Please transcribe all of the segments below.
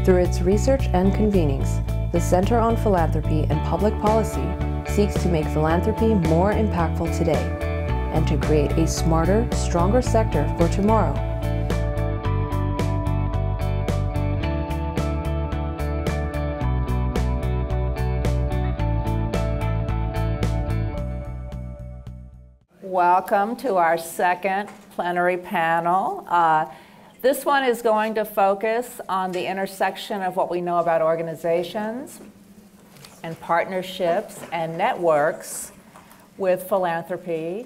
Through its research and convenings, the Center on Philanthropy and Public Policy seeks to make philanthropy more impactful today and to create a smarter, stronger sector for tomorrow. Welcome to our second plenary panel. This one is going to focus on the intersection of what we know about organizations and partnerships and networks with philanthropy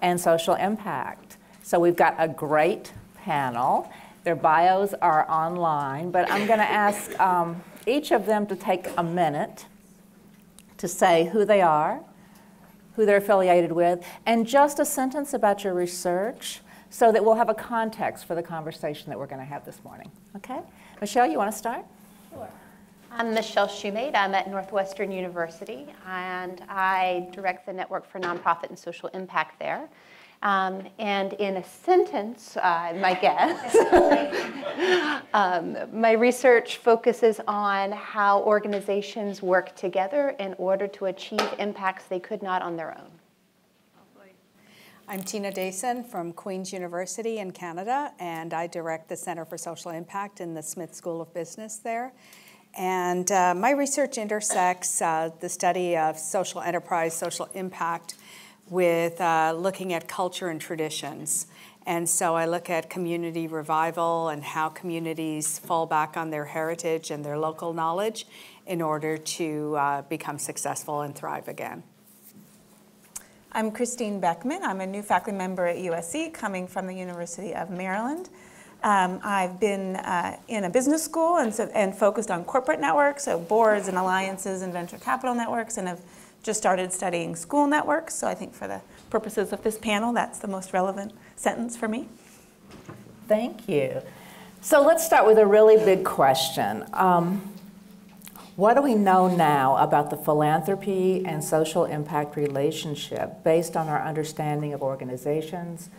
and social impact. So we've got a great panel. Their bios are online, but I'm going to ask each of them to take a minute to say who they are, who they're affiliated with, and just a sentence about your research so that we'll have a context for the conversation that we're going to have this morning. Okay? Michelle, you want to start? Sure. I'm Michelle Shumate. I'm at Northwestern University, and I direct the Network for Nonprofit and Social Impact there. And in a sentence, my guess, my research focuses on how organizations work together in order to achieve impacts they could not on their own. I'm Tina Dacin from Queen's University in Canada, and I direct the Center for Social Impact in the Smith School of Business there. And my research intersects the study of social enterprise, social impact, with looking at culture and traditions. And so I look at community revival and how communities fall back on their heritage and their local knowledge in order to become successful and thrive again. I'm Christine Beckman. I'm a new faculty member at USC coming from the University of Maryland. I've been in a business school and focused on corporate networks, so boards and alliances and venture capital networks, and have just started studying school networks. So I think for the purposes of this panel, that's the most relevant sentence for me. Thank you. So let's start with a really big question. What do we know now about the philanthropy and social impact relationship based on our understanding of organizations,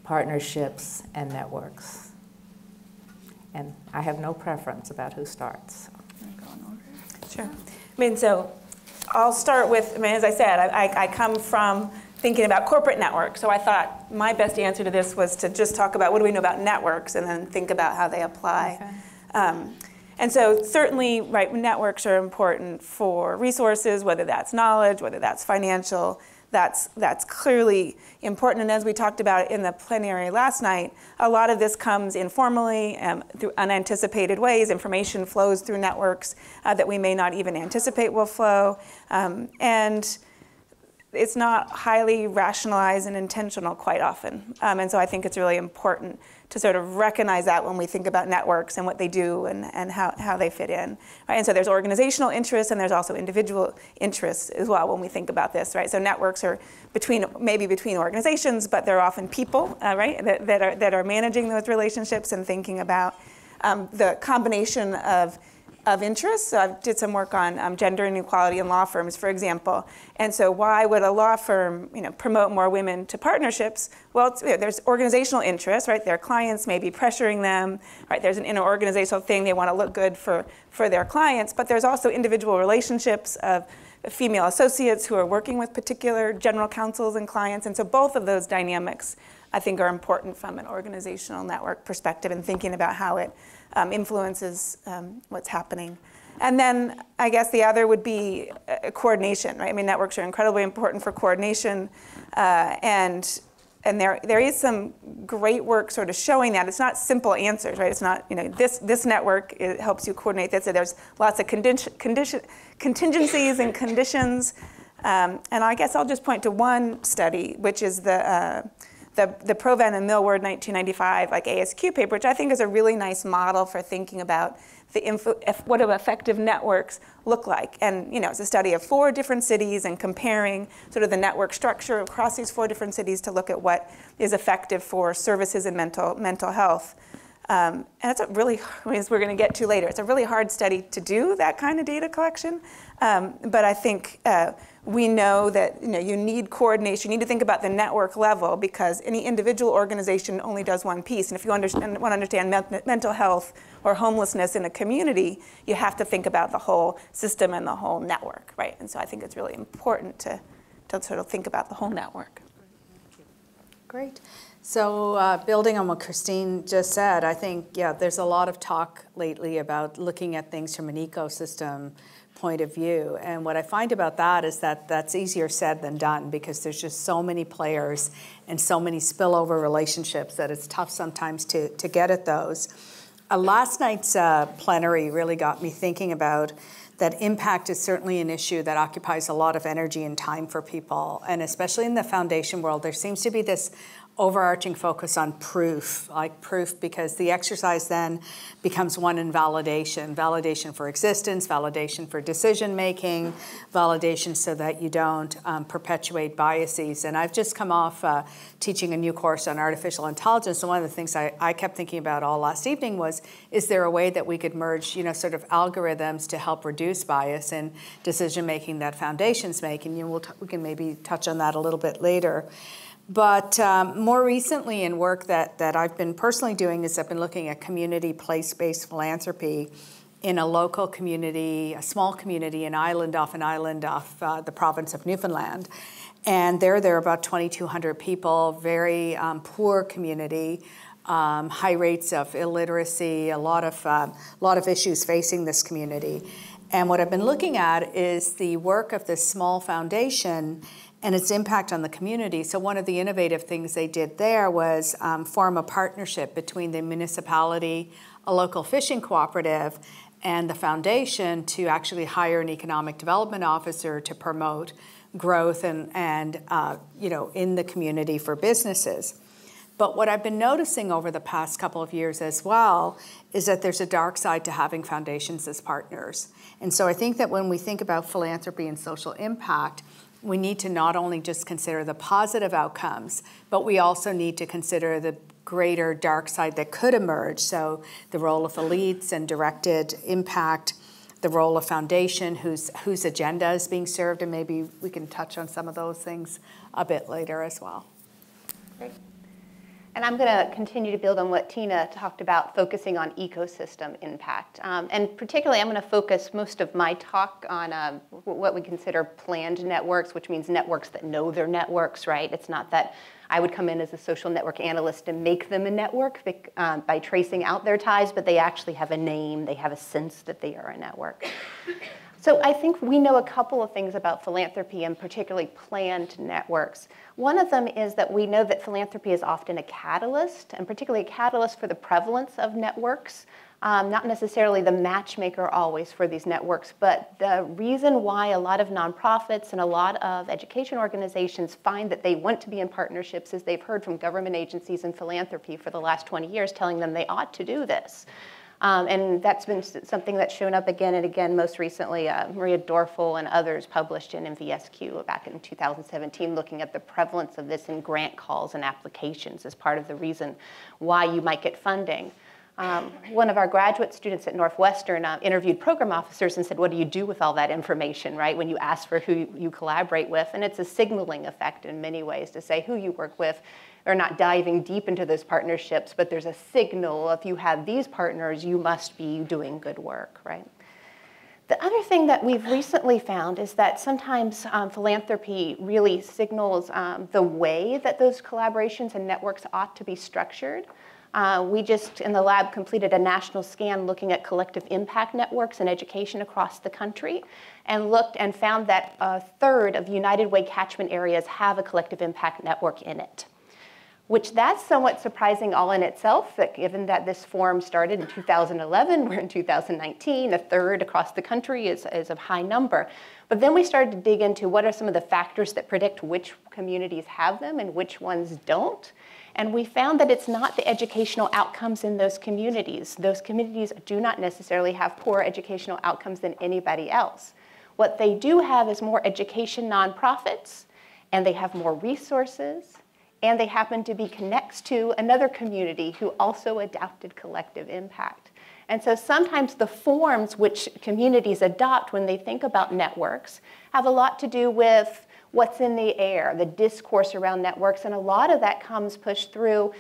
partnerships, and networks? And I have no preference about who starts. Sure. I mean, so I'll start with, as I said, I come from thinking about corporate networks, so I thought my best answer to this was to just talk about what do we know about networks and then think about how they apply. Okay. And so certainly, right, networks are important for resources, whether that's knowledge, whether that's financial. That's clearly important. And as we talked about in the plenary last night, a lot of this comes informally through unanticipated ways. Information flows through networks that we may not even anticipate will flow. And it's not highly rationalized and intentional quite often. And so I think it's really important to sort of recognize that when we think about networks and what they do and how they fit in. Right? And so there's organizational interests and there's also individual interests as well when we think about this. Right? So networks are maybe between organizations, but they're often people, right, that are managing those relationships and thinking about the combination of interests. So I did some work on gender inequality in law firms, for example. And so why would a law firm promote more women to partnerships? Well, there's organizational interest, right? Their clients may be pressuring them, right? There's an interorganizational thing. They want to look good for their clients. But there's also individual relationships of female associates who are working with particular general counsels and clients. And so both of those dynamics, I think, are important from an organizational network perspective and thinking about how it influences what's happening. And then I guess the other would be coordination, right? I mean, networks are incredibly important for coordination, and there is some great work sort of showing that. It's not simple answers, right? It's not, this network, it helps you coordinate this. So there's lots of contingencies and conditions. And I guess I'll just point to one study, which is the Provost and Millward 1995 ASQ paper, which I think is a really nice model for thinking about what do effective networks look like. And it's a study of 4 different cities and comparing sort of the network structure across these 4 different cities to look at what is effective for services in mental health. And it's a really, as we're going to get to later, it's a really hard study to do that kind of data collection. But I think we know that you need coordination. You need to think about the network level, because any individual organization only does one piece. And if you want to understand mental health or homelessness in a community, you have to think about the whole system and the whole network, right? And so I think it's really important to sort of think about the whole network. Great. So building on what Christine just said, I think, yeah, there's a lot of talk lately about looking at things from an ecosystem point of view. And what I find about that is that that's easier said than done, because there's just so many players and so many spillover relationships that it's tough sometimes to get at those. Last night's plenary really got me thinking about that impact is certainly an issue that occupies a lot of energy and time for people. And especially in the foundation world, there seems to be this overarching focus on proof, because the exercise then becomes one in validation. Validation for existence, validation for decision making, validation so that you don't perpetuate biases. And I've just come off teaching a new course on artificial intelligence, and one of the things I kept thinking about all last evening was, is there a way that we could merge, sort of algorithms to help reduce bias in decision making that foundations make? And we can maybe touch on that a little bit later. But more recently in work that I've been personally doing is I've been looking at community place-based philanthropy in a local community, a small community, an island off the province of Newfoundland. And there are about 2,200 people, very poor community, high rates of illiteracy, a lot of issues facing this community. And what I've been looking at is the work of this small foundation and its impact on the community. So one of the innovative things they did there was form a partnership between the municipality, a local fishing cooperative, and the foundation to actually hire an economic development officer to promote growth and in the community for businesses. But what I've been noticing over the past couple of years as well is that there's a dark side to having foundations as partners. And so I think that when we think about philanthropy and social impact, we need to not only just consider the positive outcomes, but we also need to consider the greater dark side that could emerge. So the role of elites and directed impact, the role of foundation, whose agenda is being served, and maybe we can touch on some of those things a bit later as well. Great. And I'm going to continue to build on what Tina talked about, focusing on ecosystem impact. And particularly, I'm going to focus most of my talk on what we consider planned networks, which means networks that know their networks, right? It's not that I would come in as a social network analyst and make them a network by tracing out their ties, but they actually have a name. They have a sense that they are a network. So I think we know a couple of things about philanthropy, and particularly planned networks. One of them is that we know that philanthropy is often a catalyst, and particularly a catalyst for the prevalence of networks. Not necessarily the matchmaker always for these networks, but the reason why a lot of nonprofits and a lot of education organizations find that they want to be in partnerships is they've heard from government agencies and philanthropy for the last 20 years telling them they ought to do this. And that's been something that's shown up again and again. Most recently, Maria Dorfel and others published in MVSQ back in 2017, looking at the prevalence of this in grant calls and applications as part of the reason why you might get funding. One of our graduate students at Northwestern interviewed program officers and said, what do you do with all that information, right, when you ask for who you collaborate with? And it's a signaling effect in many ways to say who you work with. They're not diving deep into those partnerships, but there's a signal. If you have these partners, you must be doing good work, right? The other thing that we've recently found is that sometimes philanthropy really signals the way that those collaborations and networks ought to be structured. We just, in the lab, completed a national scan looking at collective impact networks in education across the country, and looked and found that a third of United Way catchment areas have a collective impact network in it. Which that's somewhat surprising all in itself, that given that this forum started in 2011, we're in 2019, a third across the country is a high number. But then we started to dig into what are some of the factors that predict which communities have them and which ones don't. And we found that it's not the educational outcomes in those communities. Those communities do not necessarily have poorer educational outcomes than anybody else. What they do have is more education nonprofits, and they have more resources, and they happened to be next to another community who also adopted collective impact. And so sometimes the forms which communities adopt when they think about networks have a lot to do with what's in the air, the discourse around networks, and a lot of that comes pushed through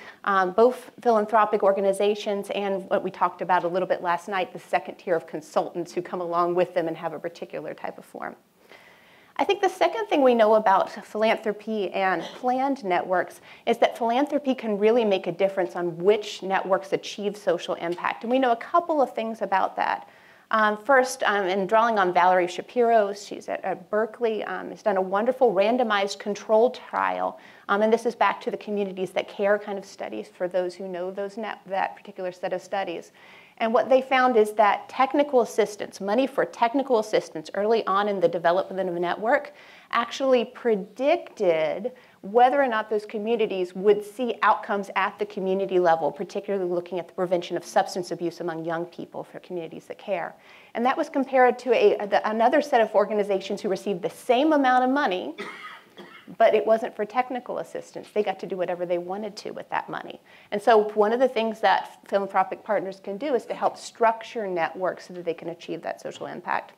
both philanthropic organizations and what we talked about a little bit last night, the second tier of consultants who come along with them and have a particular type of form. I think the second thing we know about philanthropy and planned networks is that philanthropy can really make a difference on which networks achieve social impact. And we know a couple of things about that. First, in drawing on Valerie Shapiro, she's at Berkeley, has done a wonderful randomized controlled trial. And this is back to the communities that care kind of studies for those who know that particular set of studies. And what they found is that technical assistance, money for technical assistance early on in the development of a network, actually predicted whether or not those communities would see outcomes at the community level, particularly looking at the prevention of substance abuse among young people for communities that care. And that was compared to another set of organizations who received the same amount of money, but it wasn't for technical assistance. They got to do whatever they wanted to with that money. And so one of the things that philanthropic partners can do is to help structure networks so that they can achieve that social impact.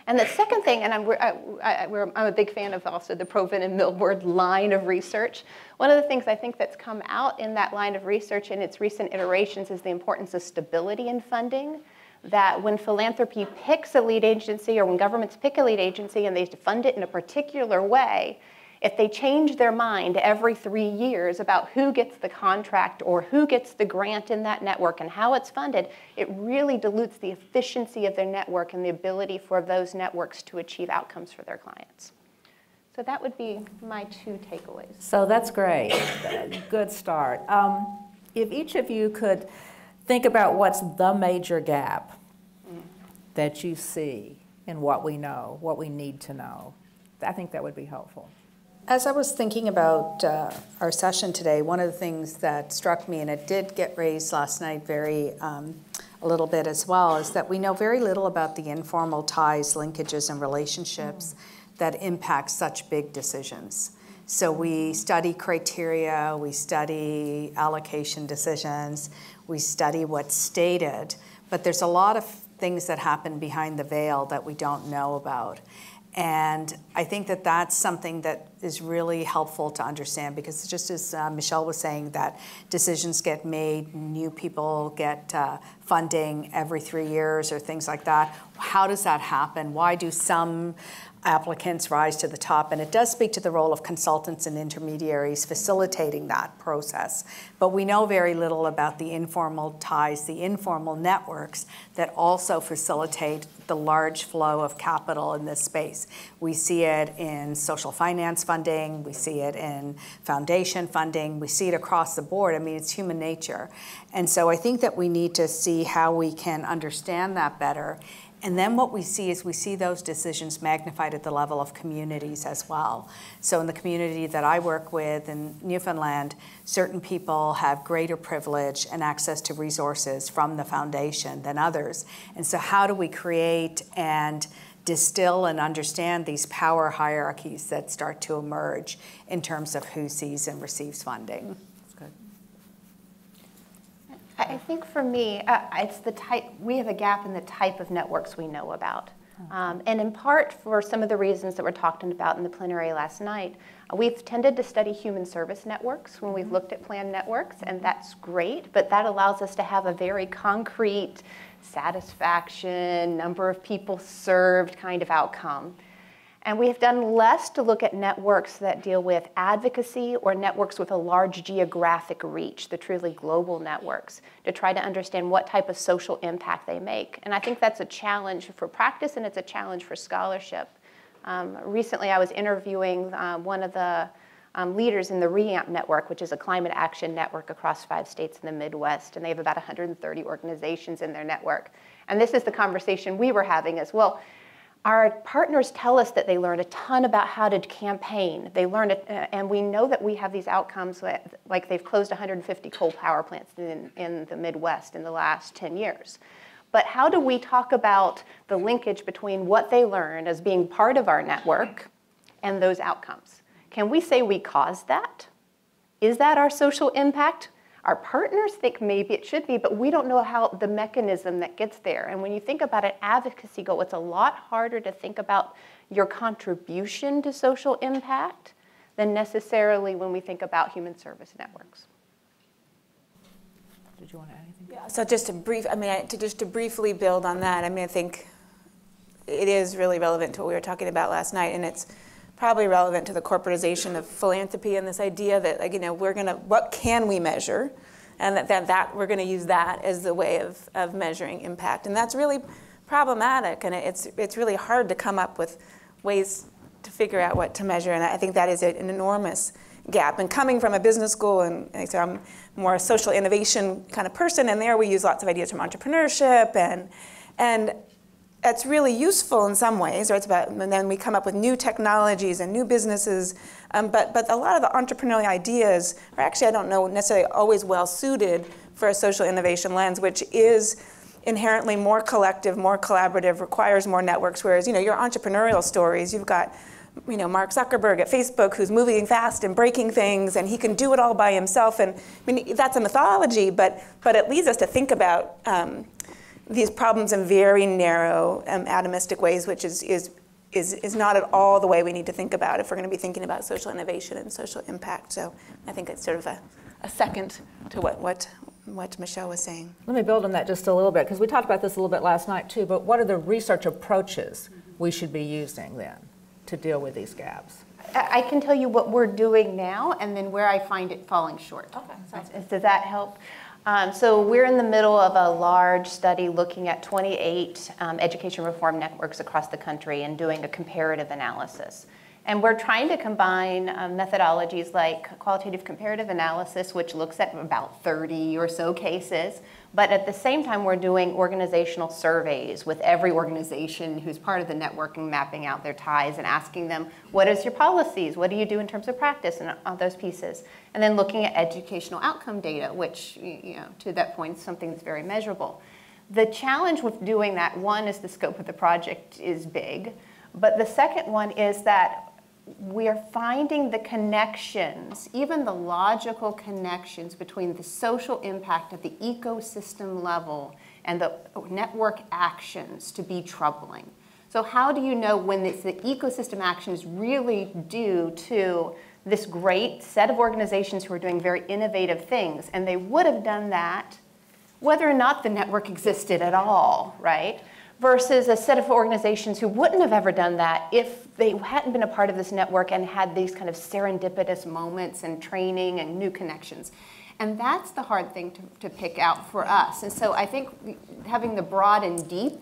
And the second thing, and I'm a big fan of also the Provin and Millward line of research. One of the things I think that's come out in that line of research in its recent iterations is the importance of stability in funding. That when philanthropy picks a lead agency or when governments pick a lead agency and they fund it in a particular way, if they change their mind every 3 years about who gets the contract or who gets the grant in that network and how it's funded, it really dilutes the efficiency of their network and the ability for those networks to achieve outcomes for their clients. So that would be my 2 takeaways. So that's great. Good start. If each of you could think about what's the major gap that you see in what we know, what we need to know, I think that would be helpful. As I was thinking about our session today, one of the things that struck me, and it did get raised last night a little bit as well, is that we know very little about the informal ties, linkages, and relationships that impact such big decisions. So we study criteria, we study allocation decisions, we study what's stated, but there's a lot of things that happen behind the veil that we don't know about. And I think that that's something that is really helpful to understand, because just as Michelle was saying, that decisions get made, new people get funding every 3 years or things like that. How does that happen? Why do some applicants rise to the top? And it does speak to the role of consultants and intermediaries facilitating that process. But we know very little about the informal ties, the informal networks that also facilitate the large flow of capital in this space. We see it in social finance funding, we see it in foundation funding, we see it across the board. I mean, it's human nature. And so I think that we need to see how we can understand that better. And then what we see is we see those decisions magnified at the level of communities as well. So in the community that I work with in Newfoundland, certain people have greater privilege and access to resources from the foundation than others. And so how do we create and distill and understand these power hierarchies that start to emerge in terms of who sees and receives funding? I think for me, it's the type, we have a gap in the type of networks we know about. And in part for some of the reasons that were talked about in the plenary last night, we've tended to study human service networks when we've looked at planned networks, and that's great, but that allows us to have a very concrete satisfaction, number of people served kind of outcome. And we have done less to look at networks that deal with advocacy or networks with a large geographic reach, the truly global networks, to try to understand what type of social impact they make. And I think that's a challenge for practice, and it's a challenge for scholarship. Recently, I was interviewing one of the leaders in the REAMP network, which is a climate action network across 5 states in the Midwest, and they have about 130 organizations in their network. And this is the conversation we were having as well. Our partners tell us that they learned a ton about how to campaign. They learned it, and we know that we have these outcomes, like they've closed 150 coal power plants in the Midwest in the last 10 years. But how do we talk about the linkage between what they learned as being part of our network and those outcomes? Can we say we caused that? Is that our social impact? Our partners think maybe it should be, but we don't know how the mechanism that gets there. And when you think about an advocacy goal, it's a lot harder to think about your contribution to social impact than necessarily when we think about human service networks. Did you want to add anything? Yeah, so just to briefly build on that, I think it is really relevant to what we were talking about last night, and it's probably relevant to the corporatization of philanthropy and this idea that, like, what can we measure, and that we're gonna use that as the way of measuring impact, and that's really problematic, and it's really hard to come up with ways to figure out what to measure, and I think that is an enormous gap. And coming from a business school, and so I'm more a social innovation kind of person, and there we use lots of ideas from entrepreneurship, and it's really useful in some ways, right? And then we come up with new technologies and new businesses, but a lot of the entrepreneurial ideas are actually, I don't know, necessarily always well suited for a social innovation lens, which is inherently more collective, more collaborative, requires more networks, whereas, your entrepreneurial stories, you've got, Mark Zuckerberg at Facebook, who's moving fast and breaking things, and he can do it all by himself, and that's a mythology, but it leads us to think about these problems in very narrow, atomistic ways, which is not at all the way we need to think about if we're going to be thinking about social innovation and social impact. So I think it's sort of a second to what Michelle was saying. Let me build on that just a little bit, because we talked about this a little bit last night too, but what are the research approaches we should be using then to deal with these gaps? I can tell you what we're doing now and then where I find it falling short. Okay. Does that help? So we're in the middle of a large study looking at 28 education reform networks across the country and doing a comparative analysis. And we're trying to combine methodologies like qualitative comparative analysis, which looks at about 30 or so cases, but at the same time we're doing organizational surveys with every organization who's part of the network and mapping out their ties and asking them, what is your policies? What do you do in terms of practice and all those pieces? And then looking at educational outcome data, which, to that point, is something that's very measurable. The challenge with doing that, one, is the scope of the project is big, but the second one is that we are finding the connections, even the logical connections between the social impact at the ecosystem level and the network actions to be troubling. So how do you know when the ecosystem action is really due to this great set of organizations who are doing very innovative things, and they would have done that whether or not the network existed at all, right? Versus a set of organizations who wouldn't have ever done that if they hadn't been a part of this network and had these kind of serendipitous moments and training and new connections. And that's the hard thing to pick out for us. And so I think having the broad and deep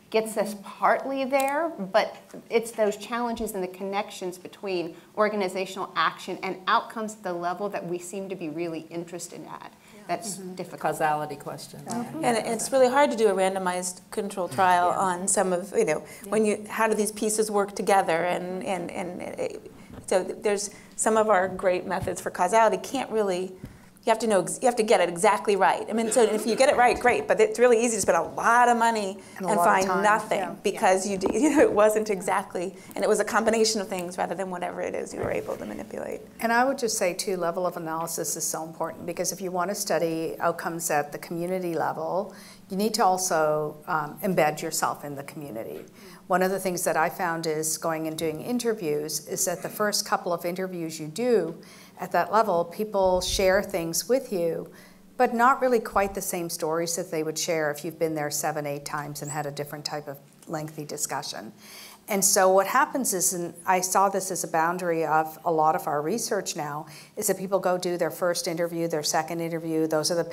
gets us partly there, but it's those challenges and the connections between organizational action and outcomes at the level that we seem to be really interested at. That's difficult. Causality question. And it's really hard to do a randomized control trial on some of, how do these pieces work together, and so there's some of our great methods for causality can't really, you have to get it exactly right. So if you get it right, great, but it's really easy to spend a lot of money and find nothing because it wasn't exactly, and it was a combination of things rather than whatever it is you were able to manipulate. And I would just say too, level of analysis is so important, because if you want to study outcomes at the community level, you need to also embed yourself in the community. One of the things that I found is going and doing interviews is that the first couple of interviews you do at that level, people share things with you, but not really quite the same stories that they would share if you've been there 7, 8 times and had a different type of lengthy discussion. And so what happens is, and I saw this as a boundary of a lot of our research now, is that people go do their first interview, their second interview. Those are the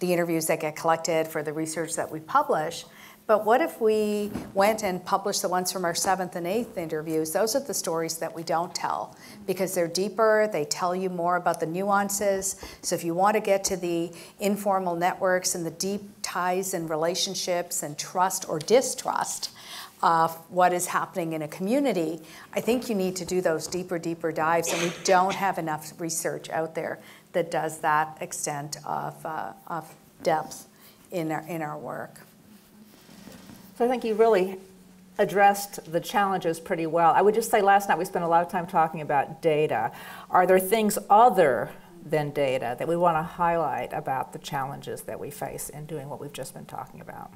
interviews that get collected for the research that we publish. But what if we went and published the ones from our 7th and 8th interviews? Those are the stories that we don't tell, because they're deeper, they tell you more about the nuances. So if you want to get to the informal networks and the deep ties and relationships and trust or distrust of what is happening in a community, I think you need to do those deeper dives, and we don't have enough research out there that does that extent of depth in our work. So I think you really addressed the challenges pretty well. I would just say last night we spent a lot of time talking about data. Are there things other than data that we want to highlight about the challenges that we face in doing what we've just been talking about?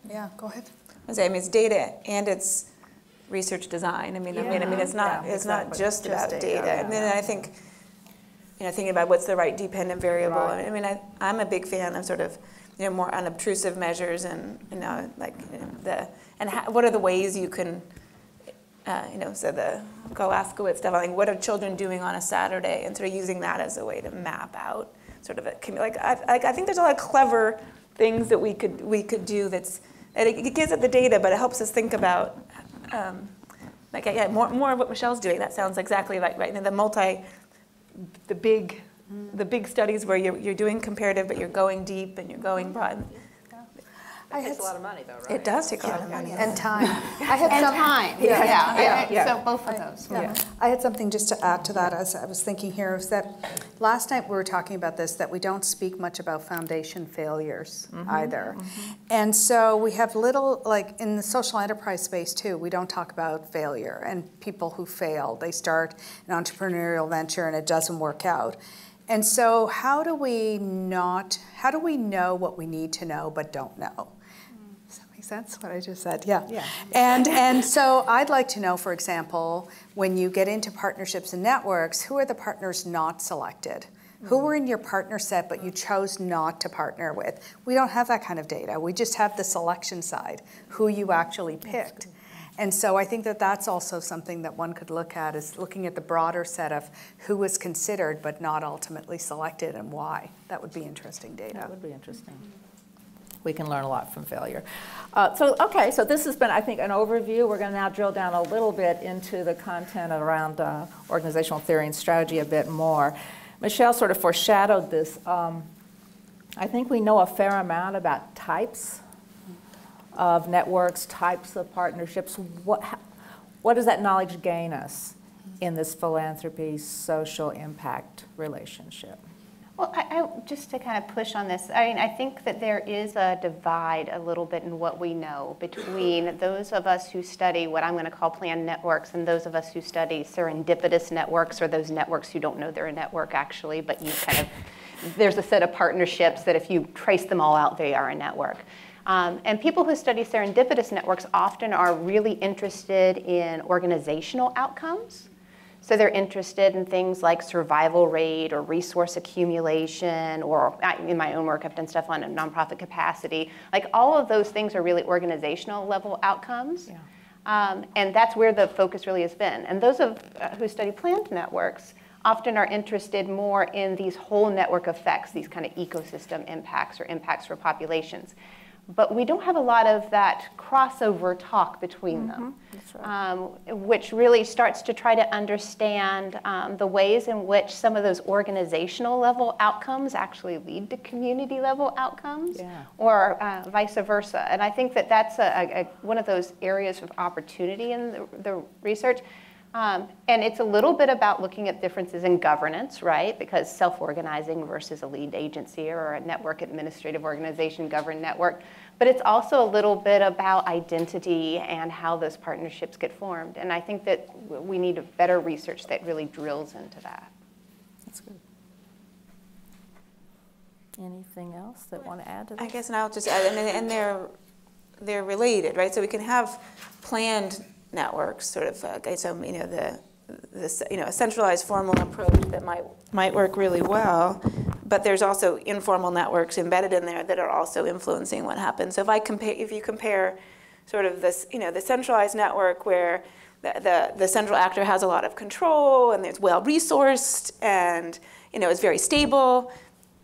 Yeah, go ahead. I mean, it's data and it's research design. I mean, it's not just about data. And then I think, thinking about what's the right dependent variable. Right. I mean, I'm a big fan of sort of, more unobtrusive measures, and what are the ways you can, so the Golaskowitz stuff. Like, what are children doing on a Saturday, and sort of using that as a way to map out sort of I think there's a lot of clever things that we could do. It gives it the data, but it helps us think about more of what Michelle's doing. That sounds exactly like right. And the big studies where you're doing comparative, but you're going deep and you're going broad. It takes a lot of money, though, right? It does take a lot of money. And time. I had time. So both of those. Yeah. I had something just to add to that as I was thinking here, is that last night we were talking about this, that we don't speak much about foundation failures either. And so we have little, like in the social enterprise space too, we don't talk about failure and people who fail. They start an entrepreneurial venture and it doesn't work out. And so how do we know what we need to know but don't know? Does that make sense, what I just said? Yeah. And so I'd like to know, for example, when you get into partnerships and networks, who are the partners not selected? Who were in your partner set but you chose not to partner with? We don't have that kind of data. We just have the selection side, who you actually picked. And so I think that that's also something that one could look at, is looking at the broader set of who was considered but not ultimately selected and why. That would be interesting data. That would be interesting. We can learn a lot from failure. So this has been, I think, an overview. We're going to now drill down a little bit into the content around organizational theory and strategy a bit more. Michelle sort of foreshadowed this. I think we know a fair amount about types of networks, types of partnerships. What does that knowledge gain us in this philanthropy social impact relationship? Well, I just to kind of push on this, I think that there is a divide a little bit in what we know between those of us who study what I'm going to call planned networks and those of us who study serendipitous networks, or those networks who don't know they're a network actually, but you kind of, there's a set of partnerships that if you trace them all out, they are a network. And people who study serendipitous networks often are really interested in organizational outcomes. So they're interested in things like survival rate or resource accumulation, or in my own work, I've done stuff on a nonprofit capacity. Like all of those things are really organizational level outcomes. Yeah. And that's where the focus really has been. And those who study planned networks often are interested more in these whole network effects, these kind of ecosystem impacts or impacts for populations. But we don't have a lot of that crossover talk between them, that's right. Which really starts to try to understand the ways in which some of those organizational level outcomes actually lead to community level outcomes, or vice versa. And I think that that's one of those areas of opportunity in the research. And it's a little bit about looking at differences in governance, right? Because self-organizing versus a lead agency or a network administrative organization governed network. But it's also a little bit about identity and how those partnerships get formed. And I think that we need better research that really drills into that. That's good. Anything else that want to add to that? I guess, and I'll just add, and they're related, right? So we can have planned networks, sort of, so a centralized formal approach that might work really well, but there's also informal networks embedded in there that are also influencing what happens. So if you compare sort of this, the centralized network where the central actor has a lot of control and it's well resourced and is very stable,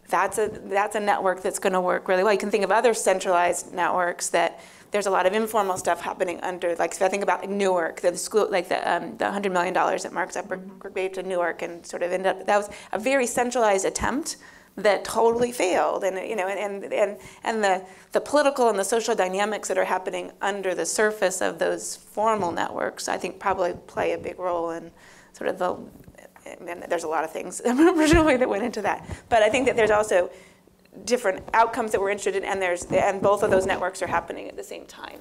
that's a network that's going to work really well. You can think of other centralized networks that there's a lot of informal stuff happening under, like, so I think about like Newark, the school, like the $100 million that Mark Zuckerberg gave to Newark, and sort of ended up, that was a very centralized attempt that totally failed, and the political and the social dynamics that are happening under the surface of those formal networks, I think probably play a big role in sort of and there's a lot of things originally that went into that, but I think that there's also different outcomes that we're interested in, and both of those networks are happening at the same time,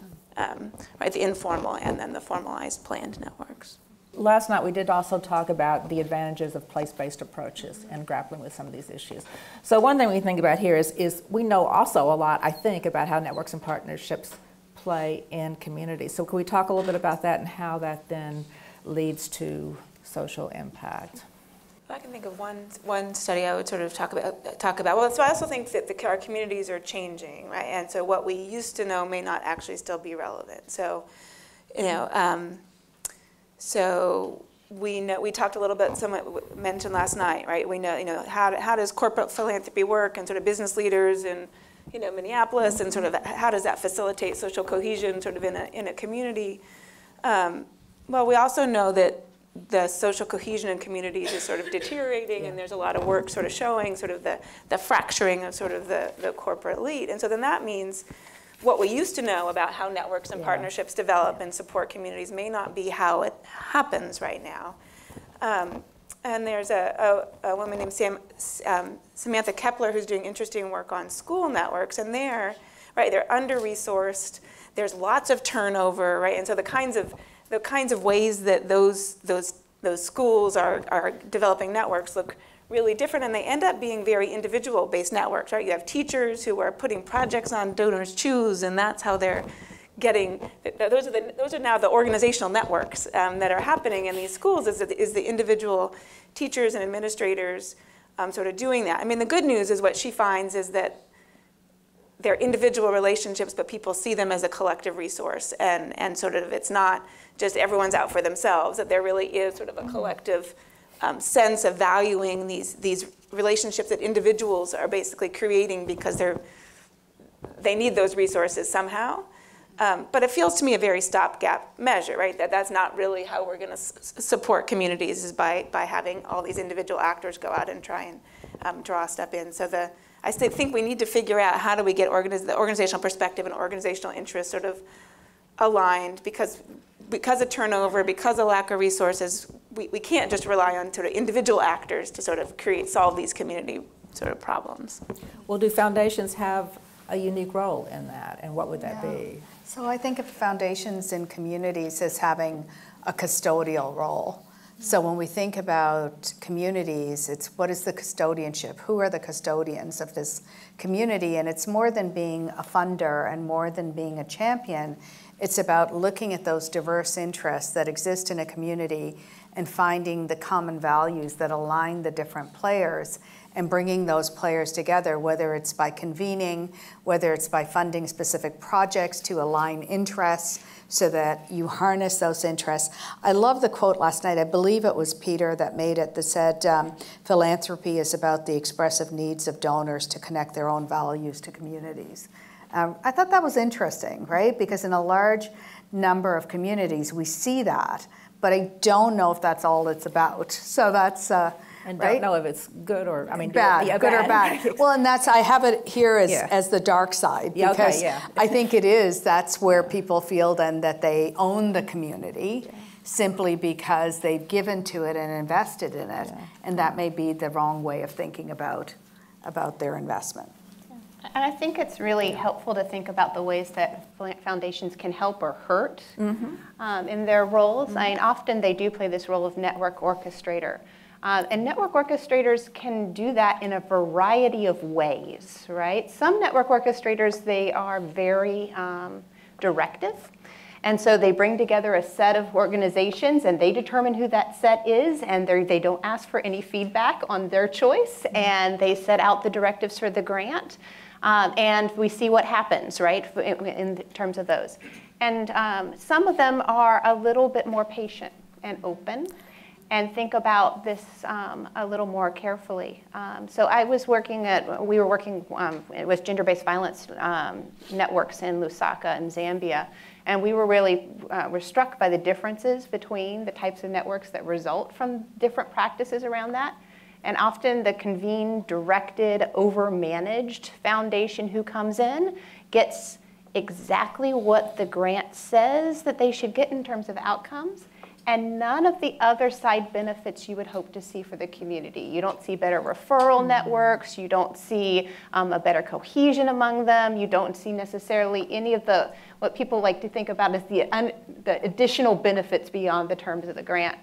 right? The informal and then the formalized planned networks. Last night we did also talk about the advantages of place-based approaches and grappling with some of these issues. So one thing we think about here is we know also a lot, I think, about how networks and partnerships play in communities. So can we talk a little bit about that and how that then leads to social impact? I can think of one study I would sort of talk about. Well, so I also think that our communities are changing, right? And so what we used to know may not actually still be relevant. So, so we talked a little bit, someone mentioned last night, right? We know, how does corporate philanthropy work, and sort of business leaders in, Minneapolis, and sort of how does that facilitate social cohesion sort of in a community? Well, we also know that the social cohesion in communities is sort of deteriorating, and there's a lot of work sort of showing sort of the fracturing of sort of the corporate elite. And so then that means what we used to know about how networks and partnerships develop and support communities may not be how it happens right now. And there's a woman named Samantha Kepler who's doing interesting work on school networks, and they're under-resourced. There's lots of turnover, right? And so the kinds of ways that those schools are developing networks look really different, and they end up being very individual-based networks, right? You have teachers who are putting projects on donors' choose, and that's how they're getting. Those are now the organizational networks that are happening in these schools. Is the individual teachers and administrators sort of doing that? I mean, the good news is what she finds is that they're individual relationships, but people see them as a collective resource, and sort of it's not just everyone's out for themselves. That there really is sort of a collective sense of valuing these relationships that individuals are basically creating because they need those resources somehow. But it feels to me a very stopgap measure, right? That's not really how we're going to support communities, is by having all these individual actors go out and try and draw stuff in. So I still think we need to figure out how do we get the organizational perspective and organizational interests sort of aligned, because of turnover, because of lack of resources, we can't just rely on sort of individual actors to sort of solve these community sort of problems. Well, do foundations have a unique role in that, and what would that be? So I think of foundations in communities as having a custodial role. So when we think about communities, it's what is the custodianship? Who are the custodians of this community? And it's more than being a funder and more than being a champion. It's about looking at those diverse interests that exist in a community and finding the common values that align the different players and bringing those players together, whether it's by convening, whether it's by funding specific projects to align interests so that you harness those interests. I love the quote last night. I believe it was Peter that made it, that said, philanthropy is about the expressive needs of donors to connect their own values to communities. I thought that was interesting, right? Because in a large number of communities, we see that, but I don't know if that's all it's about. So that's and right? Don't know if it's good or bad, good or bad. Well, and I have it here as the dark side, because I think it is. That's where people feel then that they own the community simply because they've given to it and invested in it, and that may be the wrong way of thinking about their investment. And I think it's really helpful to think about the ways that foundations can help or hurt in their roles. I mean, often they do play this role of network orchestrator. And network orchestrators can do that in a variety of ways, right? Some network orchestrators, they are very directive. And so they bring together a set of organizations and they determine who that set is, and they don't ask for any feedback on their choice, and they set out the directives for the grant. And we see what happens, right, in terms of those. And some of them are a little bit more patient and open and think about this a little more carefully. So we were working with gender-based violence networks in Lusaka in Zambia, and we were really were struck by the differences between the types of networks that result from different practices around that. And often the convened, directed, over-managed foundation who comes in gets exactly what the grant says that they should get in terms of outcomes. and none of the other side benefits you would hope to see for the community. You don't see better referral networks, you don't see a better cohesion among them, you don't see necessarily any of the, what people like to think about as the additional benefits beyond the terms of the grant.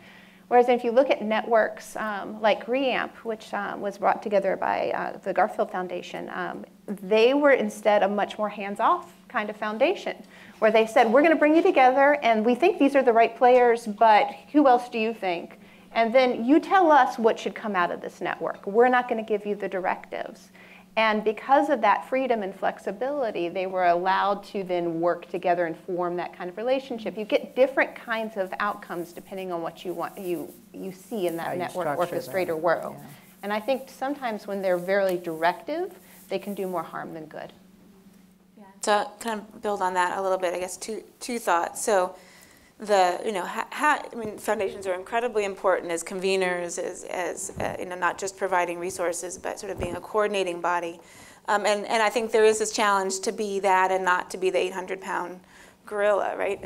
Whereas if you look at networks like REAMP, which was brought together by the Garfield Foundation, they were instead a much more hands-off kind of foundation, where they said, we're going to bring you together, and we think these are the right players, but who else do you think? And then you tell us what should come out of this network. We're not going to give you the directives. And because of that freedom and flexibility, they were allowed to then work together and form that kind of relationship. You get different kinds of outcomes depending on what you want, you see in that network orchestrator world. Yeah. And I think sometimes when they're very directive, they can do more harm than good. Yeah. So kind of build on that a little bit, I guess two thoughts. So I mean, foundations are incredibly important as conveners, as not just providing resources, but sort of being a coordinating body. And I think there is this challenge to be that and not to be the 800-pound gorilla, right?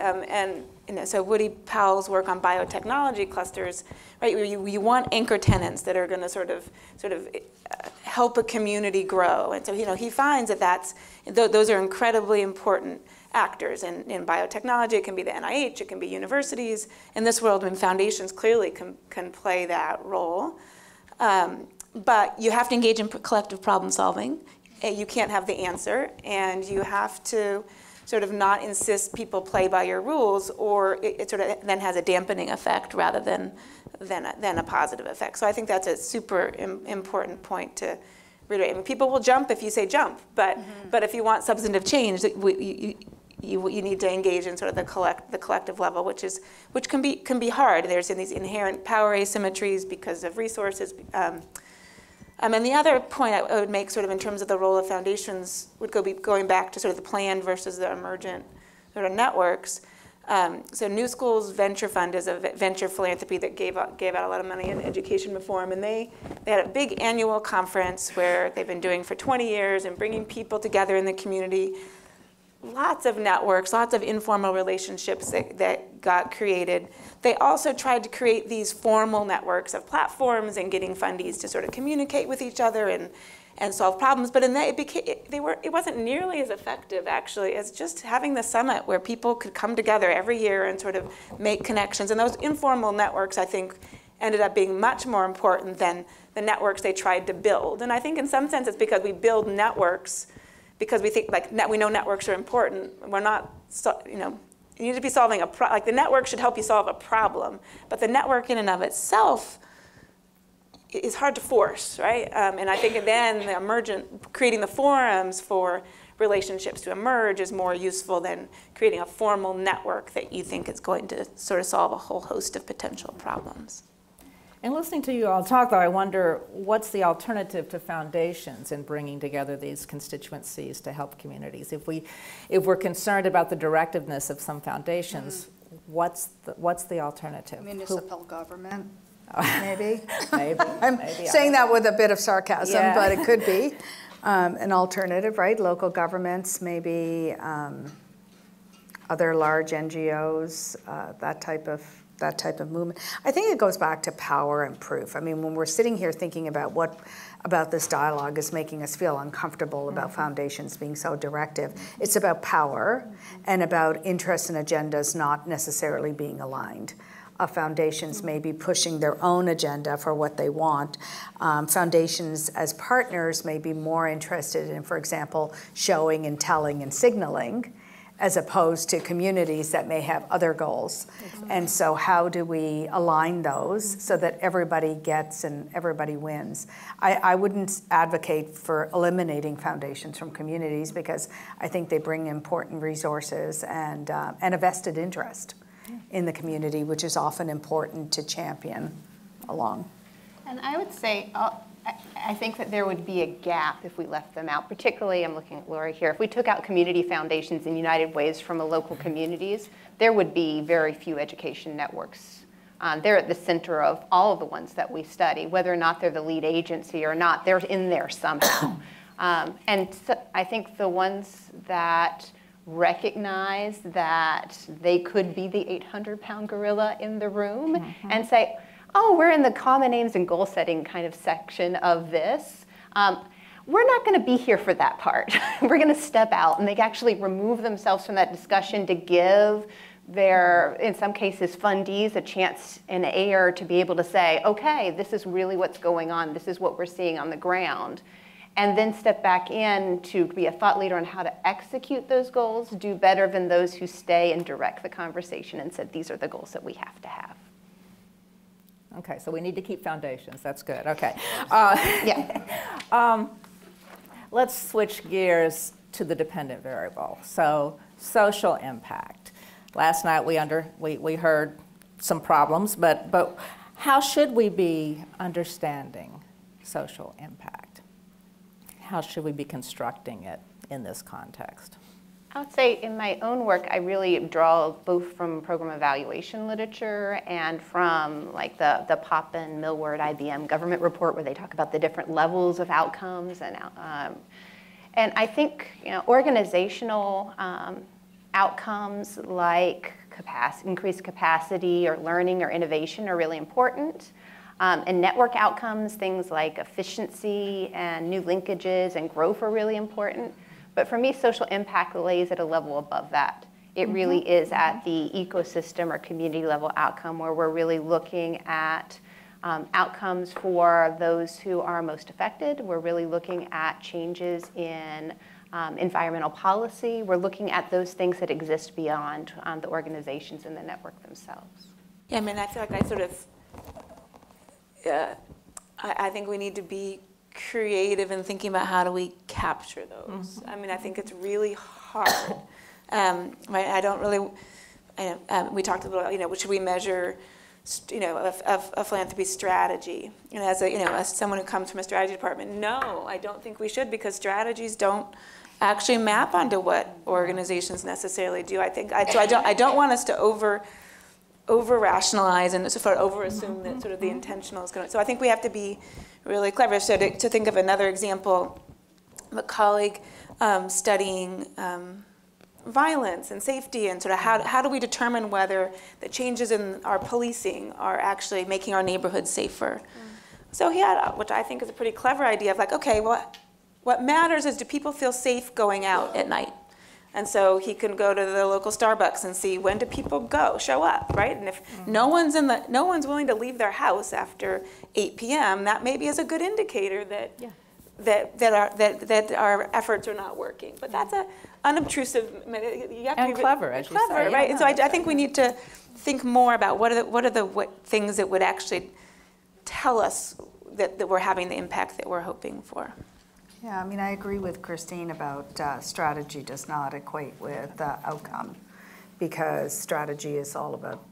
So Woody Powell's work on biotechnology clusters, right? You want anchor tenants that are going to sort of help a community grow. And so he finds that those are incredibly important actors in biotechnology. It can be the NIH, it can be universities. In this world, when foundations clearly can play that role. But you have to engage in collective problem solving. You can't have the answer, and you have to sort of not insist people play by your rules, or it sort of then has a dampening effect rather than a positive effect. So I think that's a super important point to reiterate. I mean, people will jump if you say jump, but if you want substantive change, you need to engage in sort of the collective level, which can be hard. There's these inherent power asymmetries because of resources. And the other point I would make sort of in terms of the role of foundations would be going back to sort of the planned versus the emergent sort of networks. So New School's Venture Fund is a venture philanthropy that gave out a lot of money in education reform, and they had a big annual conference where they've been doing for 20 years and bringing people together in the community. Lots of networks, lots of informal relationships that got created. They also tried to create these formal networks of platforms and getting fundies to sort of communicate with each other and solve problems. But in that, it wasn't nearly as effective, actually, as just having the summit where people could come together every year and sort of make connections. And those informal networks, I think, ended up being much more important than the networks they tried to build. And I think in some sense it's because we build networks because we think we know networks are important. We're not, you need to be solving the network should help you solve a problem, but the network in and of itself is hard to force, right? And I think then creating the forums for relationships to emerge is more useful than creating a formal network that you think is going to sort of solve a whole host of potential problems. And listening to you all talk, though, I wonder what's the alternative to foundations in bringing together these constituencies to help communities? If we're concerned about the directiveness of some foundations, what's the alternative? Municipal government, maybe. Maybe. I'm saying that with a bit of sarcasm, but it could be an alternative, right? Local governments, maybe other large NGOs, that type of movement. I think it goes back to power and proof. I mean, when we're sitting here thinking about what about this dialogue is making us feel uncomfortable about foundations being so directive, it's about power and about interests and agendas not necessarily being aligned. Foundations may be pushing their own agenda for what they want. Foundations as partners may be more interested in, for example, showing and telling and signaling, as opposed to communities that may have other goals. And so how do we align those so that everybody gets and everybody wins? I wouldn't advocate for eliminating foundations from communities because I think they bring important resources and a vested interest in the community, which is often important to champion along. And I would say, I think that there would be a gap if we left them out. Particularly, I'm looking at Lori here, if we took out community foundations and United Ways from the local communities, there would be very few education networks. They're at the center of all of the ones that we study. Whether or not they're the lead agency or not, they're in there somehow. And so I think the ones that recognize that they could be the 800-pound gorilla in the room and say, oh, we're in the common aims and goal setting kind of section of this. We're not going to be here for that part. We're going to step out, and they actually remove themselves from that discussion to give their, in some cases, fundees a chance in air to be able to say, okay, this is really what's going on. This is what we're seeing on the ground. And then step back in to be a thought leader on how to execute those goals, do better than those who stay and direct the conversation and said, these are the goals that we have to have. Okay, so we need to keep foundations. That's good. Okay. Let's switch gears to the dependent variable. So social impact. Last night we heard some problems, but how should we be understanding social impact? How should we be constructing it in this context? I would say in my own work, I really draw both from program evaluation literature and from like the Poppin, Millward, IBM government report where they talk about the different levels of outcomes. And I think organizational outcomes like increased capacity or learning or innovation are really important. And network outcomes, things like efficiency and new linkages and growth are really important. But for me, social impact lays at a level above that. It really is at the ecosystem or community level outcome where we're really looking at outcomes for those who are most affected. We're really looking at changes in environmental policy. We're looking at those things that exist beyond the organizations and the network themselves. Yeah, I mean, I feel like I think we need to be creative in thinking about how do we capture those. I mean, I think it's really hard. Right? I don't really. We talked a little about should we measure, a philanthropy strategy? As someone who comes from a strategy department, no, I don't think we should because strategies don't actually map onto what organizations necessarily do. I think I don't want us to over-rationalize and sort of over-assume that sort of the intentional is going to. So I think we have to be really clever. So to think of another example, a colleague studying violence and safety and sort of how do we determine whether the changes in our policing are actually making our neighborhoods safer. So he had, which I think is a pretty clever idea of like, okay, what matters is do people feel safe going out at night? And so he can go to the local Starbucks and see when do people show up, right? And if no one's willing to leave their house after 8 p.m., that maybe is a good indicator that our efforts are not working. But that's an unobtrusive. You have to be clever, as you say. Clever, right? And so I think we need to think more about what are the things that would actually tell us that we're having the impact that we're hoping for. Yeah, I mean, I agree with Christine about strategy does not equate with outcome, because strategy is all about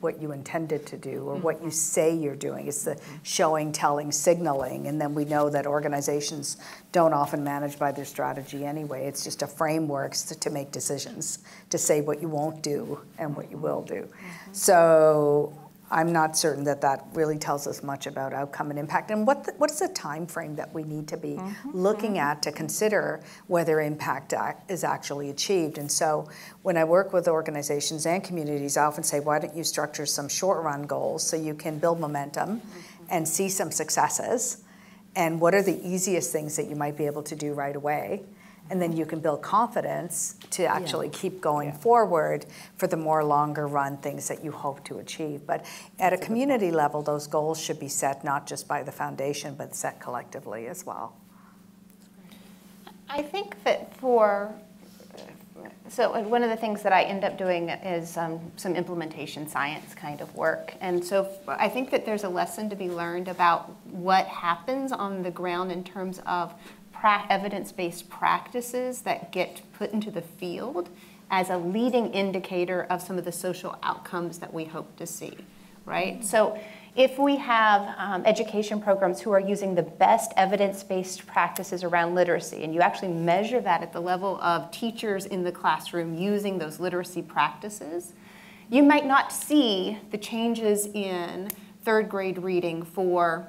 what you intended to do or what you say you're doing. It's the showing, telling, signaling, and then we know that organizations don't often manage by their strategy anyway. It's just a framework to make decisions, to say what you won't do and what you will do. So I'm not certain that really tells us much about outcome and impact. And what's the time frame that we need to be looking at to consider whether impact is actually achieved? And so when I work with organizations and communities, I often say, why don't you structure some short-run goals so you can build momentum and see some successes? And what are the easiest things that you might be able to do right away? And then you can build confidence to actually keep going forward for the more longer run things that you hope to achieve. But at a community level, those goals should be set not just by the foundation, but set collectively as well. I think that so one of the things that I end up doing is some implementation science kind of work. And so I think that there's a lesson to be learned about what happens on the ground in terms of evidence-based practices that get put into the field as a leading indicator of some of the social outcomes that we hope to see, right? So if we have education programs who are using the best evidence-based practices around literacy, and you actually measure that at the level of teachers in the classroom using those literacy practices, you might not see the changes in third grade reading for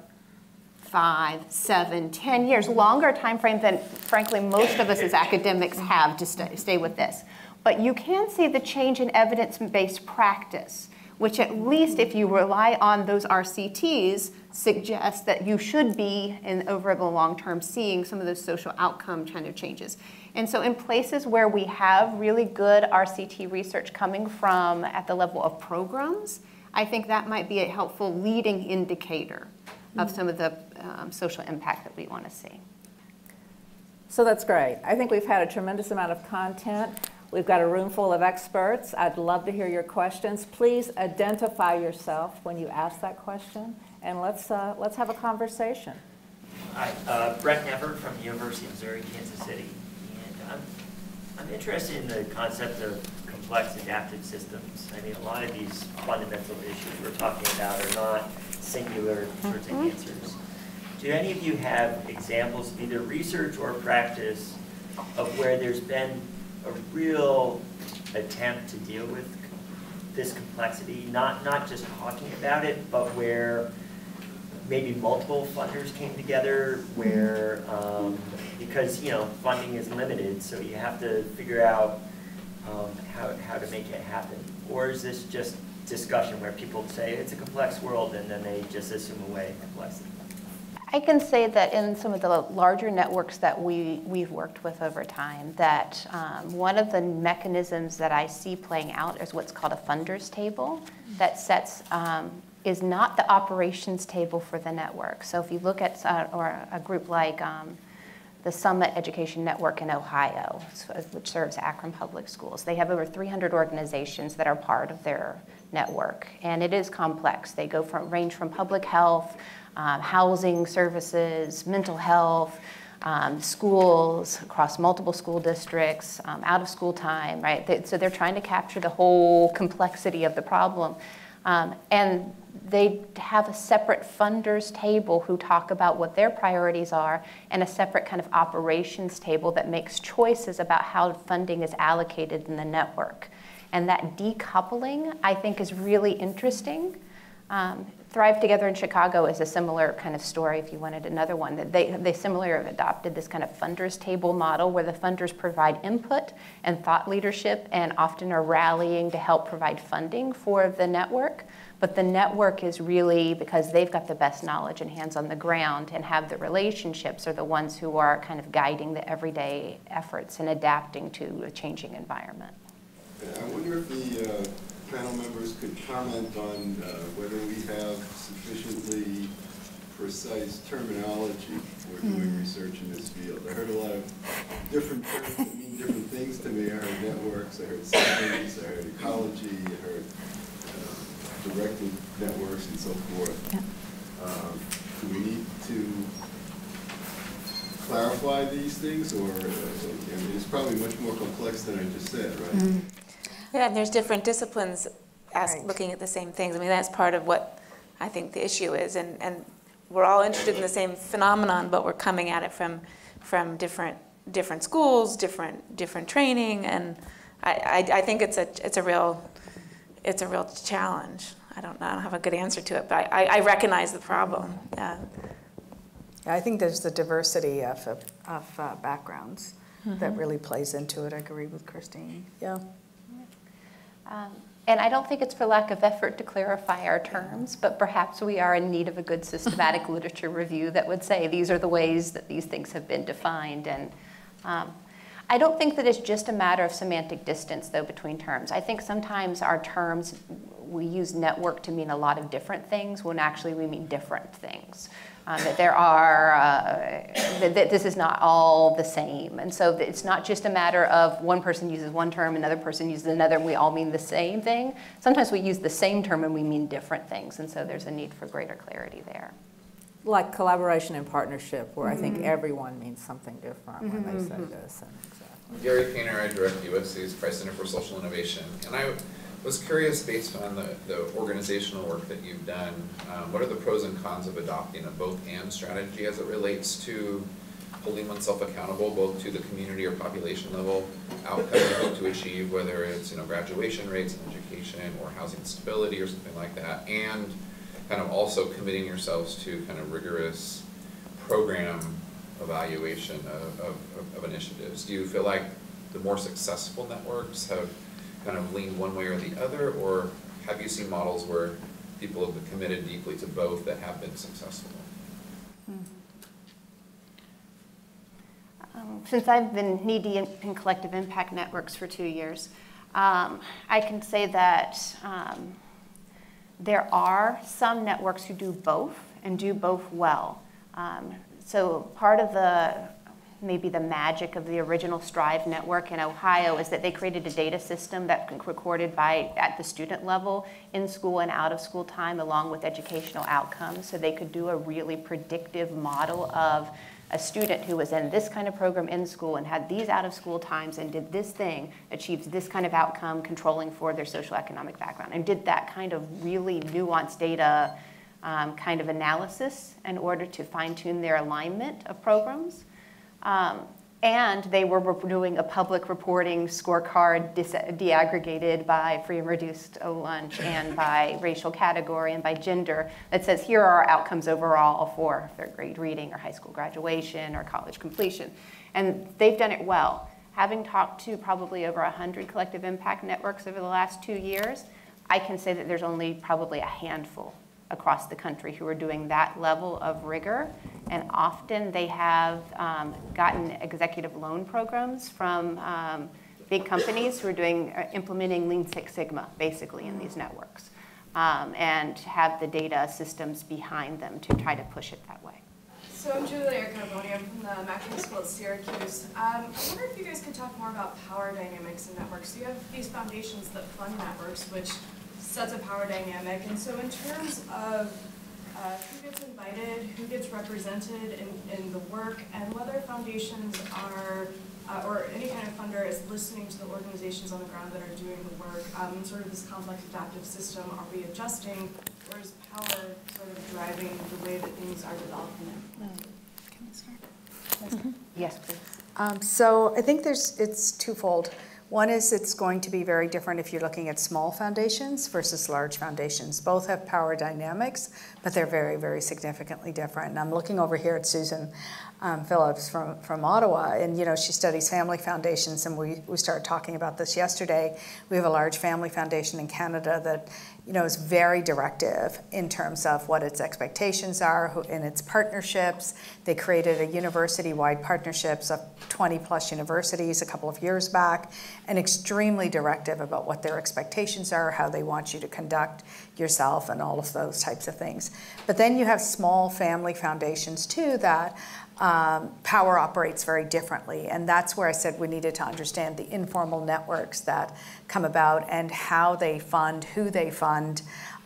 5, 7, 10 years, longer time frame than, frankly, most of us as academics have to stay with this. But you can see the change in evidence-based practice, which at least if you rely on those RCTs, suggests that you should be, over the long term, seeing some of those social outcome kind of changes. And so in places where we have really good RCT research coming from at the level of programs, I think that might be a helpful leading indicator of some of the social impact that we want to see. So that's great. I think we've had a tremendous amount of content. We've got a room full of experts. I'd love to hear your questions. Please identify yourself when you ask that question, and let's have a conversation. Hi, Brett Never from the University of Missouri, Kansas City. And I'm interested in the concept of complex adaptive systems. I mean, a lot of these fundamental issues we're talking about are not singular sorts of answers. Do any of you have examples of either research or practice of where there's been a real attempt to deal with this complexity, not just talking about it, but where maybe multiple funders came together, where because funding is limited, so you have to figure out how to make it happen? Or is this just discussion where people say it's a complex world and then they just assume away complexity? I can say that in some of the larger networks that we've worked with over time, that one of the mechanisms that I see playing out is what's called a funders table that sets, is not the operations table for the network. So if you look at or a group like the Summit Education Network in Ohio, which serves Akron Public Schools, they have over 300 organizations that are part of their network, and it is complex. They range from public health, housing services, mental health, schools across multiple school districts, out of school time, right? So they're trying to capture the whole complexity of the problem. And they have a separate funders table who talk about what their priorities are, and a separate kind of operations table that makes choices about how funding is allocated in the network. And that decoupling, I think, is really interesting. Thrive Together in Chicago is a similar kind of story, if you wanted another one. They similarly have adopted this kind of funders table model where the funders provide input and thought leadership and often are rallying to help provide funding for the network. But the network is really, because they've got the best knowledge and hands on the ground and have the relationships, are the ones who are kind of guiding the everyday efforts and adapting to a changing environment. I wonder if the panel members could comment on whether we have sufficiently precise terminology for doing research in this field. I heard a lot of different terms that mean different things to me. I heard networks, I heard systems, I heard ecology, I heard directed networks and so forth. Yeah. Do we need to clarify these things, or I mean, it's probably much more complex than I just said, right? Mm-hmm. Yeah, and there's different disciplines looking at the same things. I mean, that's part of what I think the issue is, and we're all interested in the same phenomenon, but we're coming at it from different schools, different training, and I think it's a real challenge. I don't have a good answer to it, but I recognize the problem. Yeah. I think there's the diversity of backgrounds that really plays into it. I agree with Christine. Yeah. And I don't think it's for lack of effort to clarify our terms, but perhaps we are in need of a good systematic literature review that would say these are the ways that these things have been defined. And I don't think that it's just a matter of semantic distance, though, between terms. I think sometimes our terms, we use network to mean a lot of different things when actually we mean different things. That there are, that this is not all the same. And so it's not just a matter of one person uses one term, another person uses another, and we all mean the same thing. Sometimes we use the same term and we mean different things, and so there's a need for greater clarity there. Like collaboration and partnership, where I think everyone means something different when they say this. And exactly. Gary Painter, I direct USC's Price Center for Social Innovation, and I was curious, based on the organizational work that you've done, what are the pros and cons of adopting a both-and strategy as it relates to holding oneself accountable both to the community or population level outcome you hope to achieve, whether it's graduation rates in education or housing stability or something like that, and kind of also committing yourselves to kind of rigorous program evaluation of initiatives? Do you feel like the more successful networks have kind of leaned one way or the other, or have you seen models where people have been committed deeply to both that have been successful? Since I've been knee-deep in collective impact networks for 2 years, I can say that there are some networks who do both and do both well. So part of maybe the magic of the original Strive network in Ohio is that they created a data system that recorded at the student level, in school and out of school time, along with educational outcomes. So they could do a really predictive model of a student who was in this kind of program in school and had these out of school times and did this thing, achieved this kind of outcome, controlling for their social economic background, and did that kind of really nuanced data kind of analysis in order to fine-tune their alignment of programs. And they were doing a public reporting scorecard deaggregated by free and reduced lunch and by racial category and by gender that says here are our outcomes overall for third grade reading or high school graduation or college completion. And they've done it well. Having talked to probably over 100 collective impact networks over the last 2 years, I can say that there's only probably a handful across the country who are doing that level of rigor. And often they have gotten executive loan programs from big companies who are implementing Lean Six Sigma, basically, in these networks, and have the data systems behind them to try to push it that way. So I'm Julia Carboni. I'm from the Mackin School at Syracuse. I wonder if you guys could talk more about power dynamics in networks. So you have these foundations that fund networks, which sets a power dynamic. And so in terms of who gets invited, who gets represented in the work, and whether foundations are, or any kind of funder is listening to the organizations on the ground that are doing the work, sort of this complex adaptive system, are we adjusting, or is power sort of driving the way that things are developing? Can I start? Yes, please. So I think it's twofold. One is it's going to be very different if you're looking at small foundations versus large foundations. Both have power dynamics, but they're very, very significantly different. And I'm looking over here at Susan Phillips from Ottawa, and she studies family foundations, and we started talking about this yesterday. We have a large family foundation in Canada that is very directive in terms of what its expectations are in its partnerships. They created a university-wide partnerships of 20 plus universities a couple of years back, and extremely directive about what their expectations are, how they want you to conduct yourself, and all of those types of things. But then you have small family foundations too that power operates very differently, and that's where I said we needed to understand the informal networks that come about and how they fund, who they fund.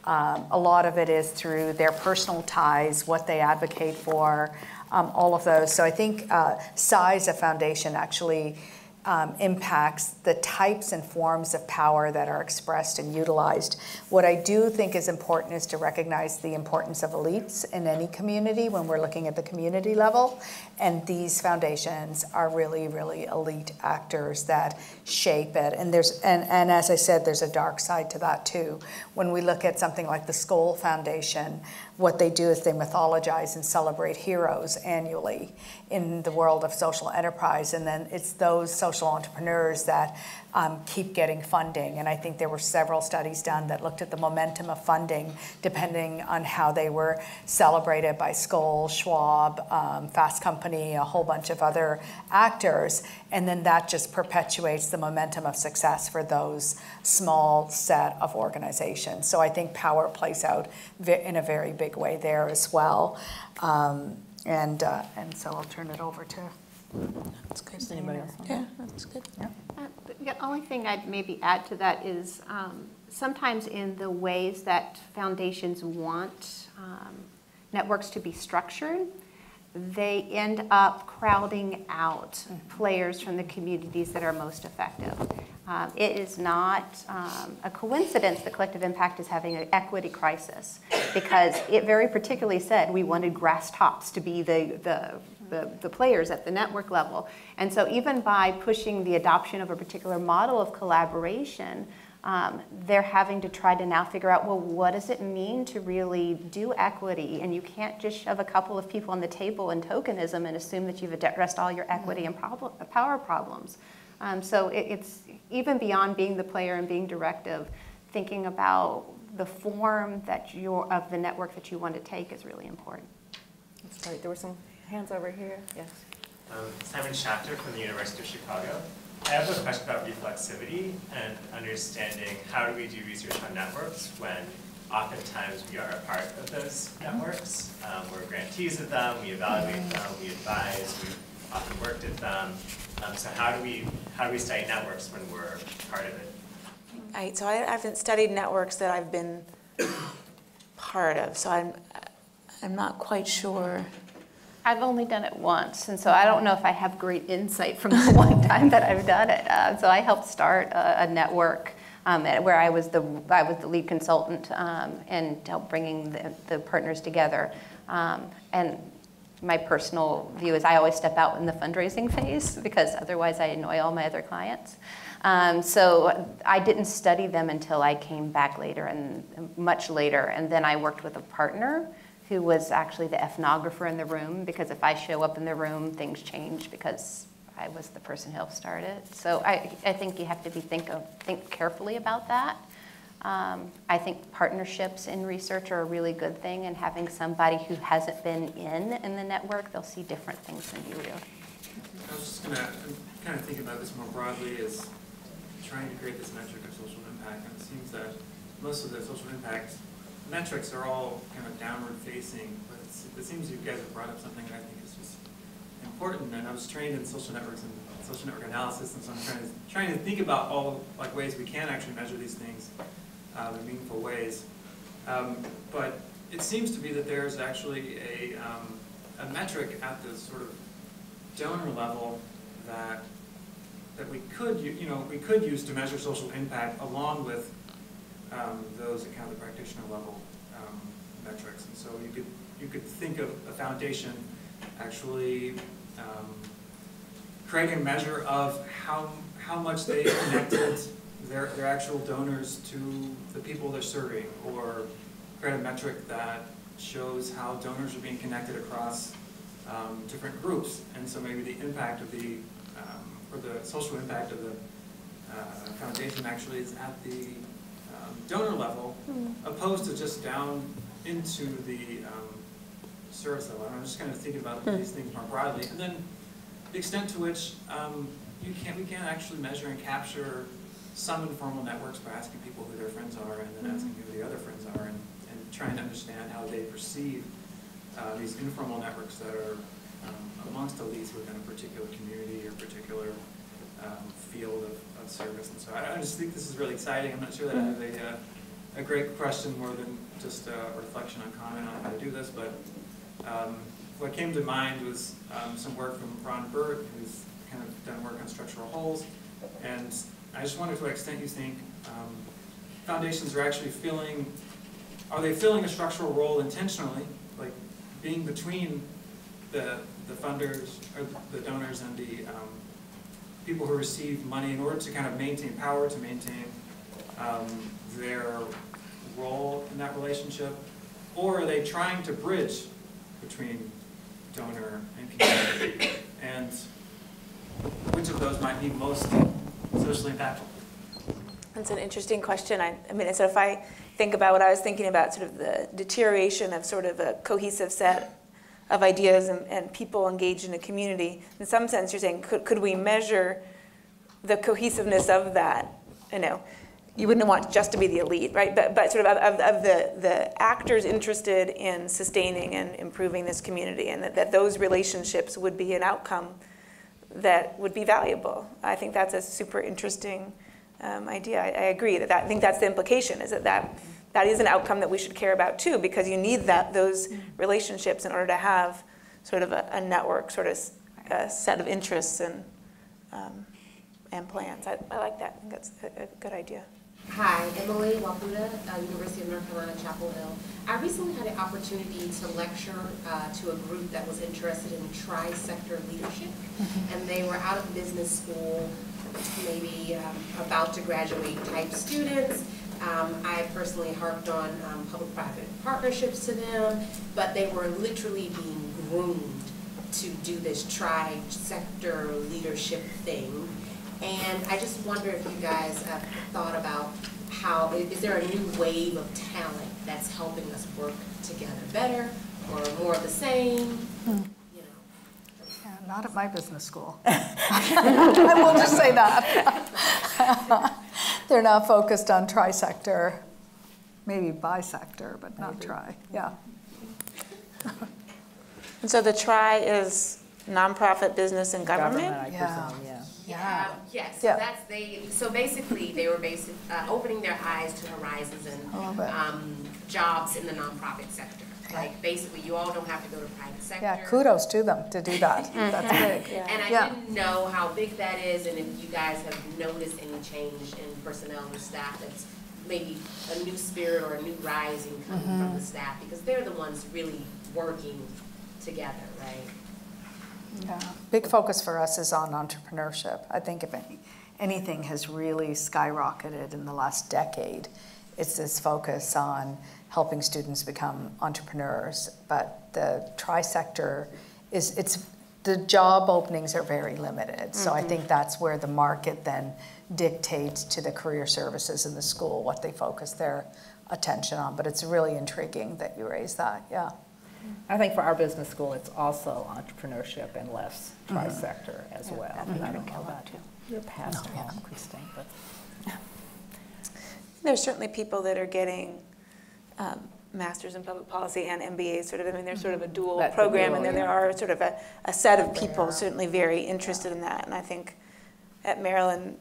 A lot of it is through their personal ties, what they advocate for, all of those. So I think size of foundation actually impacts the types and forms of power that are expressed and utilized. What I do think is important is to recognize the importance of elites in any community when we're looking at the community level. And these foundations are really, really elite actors that shape it. And and as I said, there's a dark side to that too. When we look at something like the Skoll Foundation, what they do is they mythologize and celebrate heroes annually in the world of social enterprise, and then it's those social entrepreneurs that keep getting funding. And I think there were several studies done that looked at the momentum of funding depending on how they were celebrated by Skoll, Schwab, Fast Company, a whole bunch of other actors, and then that just perpetuates the momentum of success for those small set of organizations. So I think power plays out in a very big way there as well. And so I'll turn it over to. That's good. Anybody else? Yeah, that's good. Yeah. The only thing I'd maybe add to that is sometimes in the ways that foundations want networks to be structured, they end up crowding out players from the communities that are most effective. It is not a coincidence that collective impact is having an equity crisis, because it very particularly said we wanted grass tops to be the players at the network level. And so even by pushing the adoption of a particular model of collaboration, they're having to try to now figure out, well, what does it mean to really do equity? And you can't just shove a couple of people on the table in tokenism and assume that you've addressed all your equity and power problems. So it's even beyond being the player and being directive, thinking about the form that of the network that you want to take is really important. That's great. There were some hands over here. Yes. Simon Schachter from the University of Chicago. I have a question about reflexivity and understanding how do we do research on networks when oftentimes we are a part of those networks. We're grantees of them, we evaluate them, we advise, we've often worked at them. So how do we study networks when we're part of it? So I haven't studied networks that I've been part of, so I'm not quite sure. I've only done it once, and so I don't know if I have great insight from the one time that I've done it. So I helped start a network where I was the lead consultant and helped bringing the partners together. And my personal view is I always step out in the fundraising phase because otherwise I annoy all my other clients. So I didn't study them until I came back later and much later, and then I worked with a partner who was actually the ethnographer in the room, because if I show up in the room, things change because I was the person who helped start it. So I think you have to think carefully about that. I think partnerships in research are a really good thing, and having somebody who hasn't been in the network, they'll see different things than you do. I was just kind of thinking about this more broadly as trying to create this metric of social impact, and it seems that most of the social impact metrics are all kind of downward facing, but it seems you guys have brought up something that I think is just important. And I was trained in social networks and social network analysis, and so I'm trying to think about all ways we can actually measure these things in meaningful ways. But it seems to be that there's actually a metric at the sort of donor level that we could use to measure social impact along with those at kind of the practitioner level metrics. And so you could think of a foundation actually creating a measure of how much they connected their actual donors to the people they're serving, or create a metric that shows how donors are being connected across different groups. And so maybe the impact of or the social impact of the foundation actually is at the donor level, opposed to just down into the service level. And I'm just kind of thinking about these things more broadly, and then the extent to which we can actually measure and capture some informal networks by asking people who their friends are, and then asking who the other friends are, and trying to understand how they perceive these informal networks that are amongst elites within a particular community or particular field of service. And so I just think this is really exciting. I'm not sure that I have a great question more than just a reflection on comment on how to do this, but what came to mind was some work from Ron Burt, who's kind of done work on structural holes. And I just wonder to what extent you think foundations are actually filling a structural role intentionally, like being between the funders or the donors and the people who receive money in order to kind of maintain power, to maintain their role in that relationship? Or are they trying to bridge between donor and community? And which of those might be most socially impactful? That's an interesting question. I mean, so if I think about what I was thinking about, sort of the deterioration of sort of a cohesive set of ideas and people engaged in a community, in some sense you're saying, could we measure the cohesiveness of that? You know, you wouldn't want just to be the elite, right? But sort of the actors interested in sustaining and improving this community, and that those relationships would be an outcome that would be valuable. I think that's a super interesting idea. I agree I think that's the implication, is that is an outcome that we should care about too, because you need those relationships in order to have sort of a network, sort of a set of interests and plans. I like that. I think that's a good idea. Hi, Emily Wapuda, University of North Carolina, Chapel Hill. I recently had an opportunity to lecture to a group that was interested in tri-sector leadership, and they were out of business school, maybe about to graduate type students. I personally harped on public-private partnerships to them, but they were literally being groomed to do this tri-sector leadership thing. And I just wonder if you guys have thought about how, is there a new wave of talent that's helping us work together better or more of the same? You know. Yeah, not at my business school. I will just say that. They're not focused on tri-sector, maybe bi-sector, but not tri. Yeah. And so the TRI is nonprofit, business, and government? I presume, yeah. Yes, so that's so basically they were opening their eyes to horizons and jobs in the nonprofit sector. Like basically you all don't have to go to private sector. Yeah, kudos to them to do that. That's big. And I didn't know how big that is and if you guys have noticed any change in personnel and staff that's maybe a new spirit or a new rising coming from the staff because they're the ones really working together, right? Yeah, big focus for us is on entrepreneurship. I think if anything has really skyrocketed in the last decade, it's this focus on helping students become entrepreneurs. But the tri-sector the job openings are very limited. So I think that's where the market then dictates to the career services in the school what they focus their attention on. But it's really intriguing that you raise that, yeah. I think for our business school, it's also entrepreneurship and less tri-sector as well. I don't know about your pastor, Christine, but There's certainly people that are getting masters in public policy and MBAs, sort of. I mean, there's sort of a dual program, and then there are sort of a set of people certainly very interested in that. And I think at Maryland,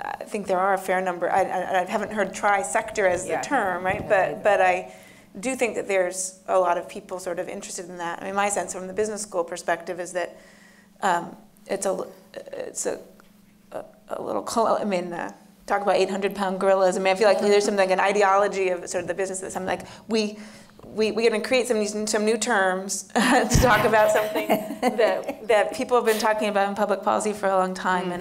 I think there are a fair number. I haven't heard tri-sector as the term, right? But I do think that there's a lot of people sort of interested in that. I mean, my sense from the business school perspective is that it's a little, I mean, talk about 800-pound gorillas. I mean, I feel like there's something, like an ideology of sort of the business that's something like we're going to create some new terms to talk about something that people have been talking about in public policy for a long time,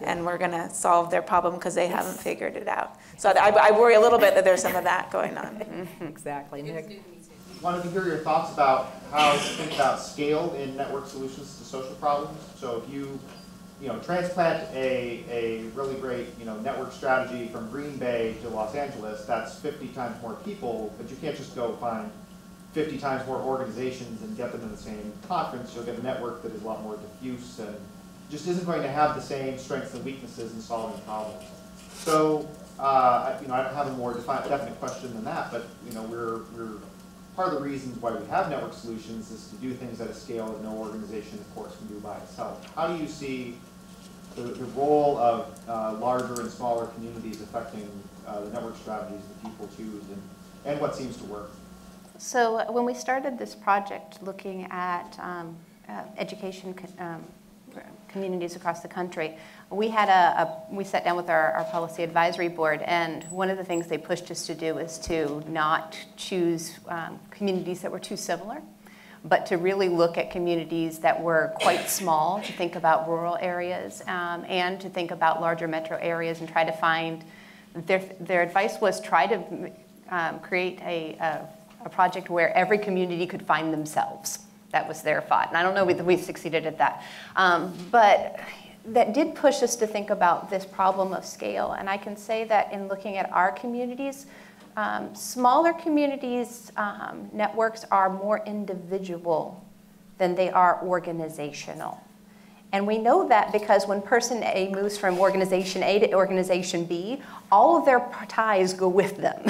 and we're going to solve their problem because they haven't figured it out. So I worry a little bit that there's some of that going on. Exactly. Nick? Wanted to hear your thoughts about how to think about scale in network solutions to social problems. So if you transplant a really great, network strategy from Green Bay to Los Angeles, that's 50 times more people, but you can't just go find 50 times more organizations and get them in the same conference. You'll get a network that is a lot more diffuse and just isn't going to have the same strengths and weaknesses in solving problems. So, I don't have a more definite question than that, but, we're part of the reasons why we have network solutions is to do things at a scale that no organization, of course, can do by itself. How do you see the role of larger and smaller communities affecting the network strategies that people choose and what seems to work? So when we started this project looking at education communities across the country, we sat down with our policy advisory board, and one of the things they pushed us to do is to not choose communities that were too similar, but to really look at communities that were quite small, to think about rural areas, and to think about larger metro areas and try to find, their advice was try to create a project where every community could find themselves. That was their thought, and I don't know if we succeeded at that. But that did push us to think about this problem of scale, and I can say that in looking at our communities, smaller communities, networks are more individual than they are organizational. And we know that because when person A moves from organization A to organization B, all of their ties go with them.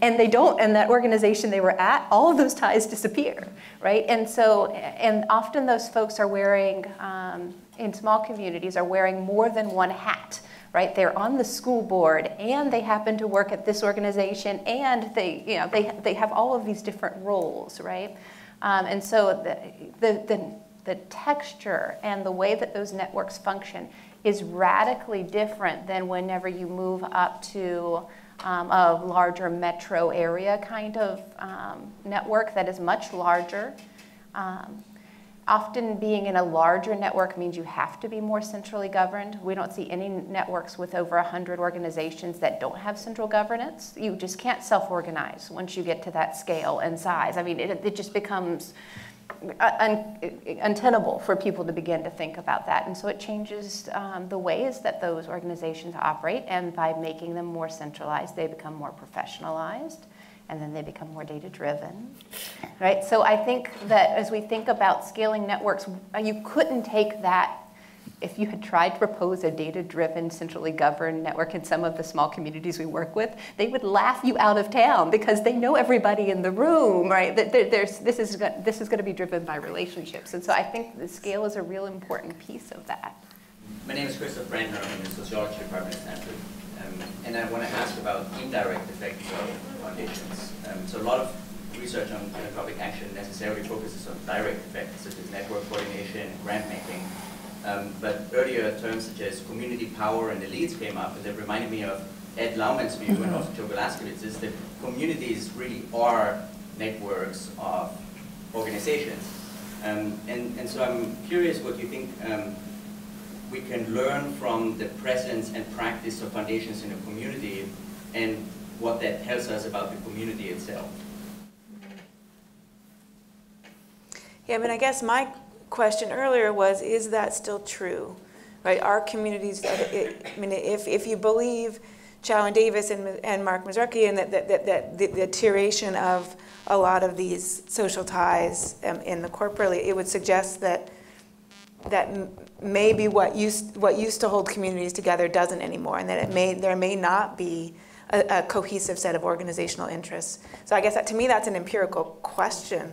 And they don't, and that organization they were at, all of those ties disappear, right? And so, and often those folks are wearing, in small communities, are wearing more than one hat, right? They're on the school board, and they happen to work at this organization, and they have all of these different roles, right? And so the texture and the way that those networks function is radically different than whenever you move up to a larger metro area kind of network that is much larger. Often being in a larger network means you have to be more centrally governed. We don't see any networks with over 100 organizations that don't have central governance. You just can't self-organize once you get to that scale and size. I mean, it just becomes untenable for people to begin to think about that. And so it changes the ways that those organizations operate, and by making them more centralized, they become more professionalized, and then they become more data-driven, right? So I think that as we think about scaling networks, you couldn't take that. If you had tried to propose a data-driven, centrally governed network in some of the small communities we work with, they would laugh you out of town because they know everybody in the room, right? This is going to be driven by relationships. And so I think the scale is a real important piece of that. My name is Christoph Brandner. I'm in the sociology department at Stanford. And I want to ask about indirect effects of foundations. So a lot of research on philanthropic action necessarily focuses on direct effects, such as network coordination, grant making. But earlier terms such as community power and elites came up, and that reminded me of Ed Laumann's view and also Joe Velasquez's, that communities really are networks of organizations. And so I'm curious what you think we can learn from the presence and practice of foundations in a community, and what that tells us about the community itself. Yeah, I mean, I guess my question earlier was, is that still true? Right, our communities, I mean, if you believe Chow Davis and Mark Mazurki, and that the deterioration of a lot of these social ties in the corporately, it would suggest that maybe what used to hold communities together doesn't anymore, and that there may not be a cohesive set of organizational interests. So I guess that, to me, that's an empirical question,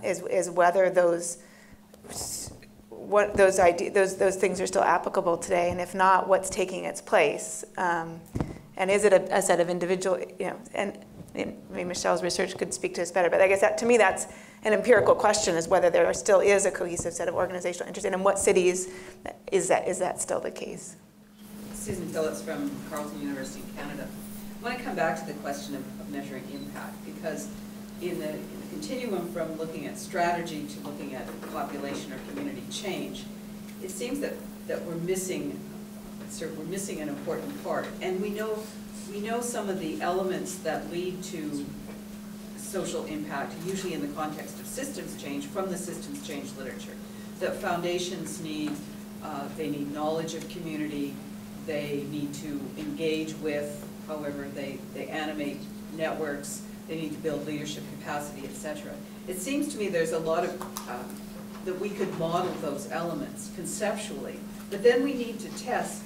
is whether those things are still applicable today, and if not, what's taking its place, and is it a set of individual, and maybe Michelle's research could speak to this better, but I guess that, to me, that's an empirical question, is whether there still is a cohesive set of organizational interests, and in what cities is that still the case? Susan Phillips from Carleton University in Canada. I want to come back to the question of measuring impact, because in the continuum from looking at strategy to looking at population or community change, it seems that we're missing an important part. And we know some of the elements that lead to social impact, usually in the context of systems change, from the systems change literature. That foundations need knowledge of community, they need to engage with, however they animate networks, they need to build leadership capacity, etc. It seems to me there's a lot of, that we could model those elements conceptually, but then we need to test,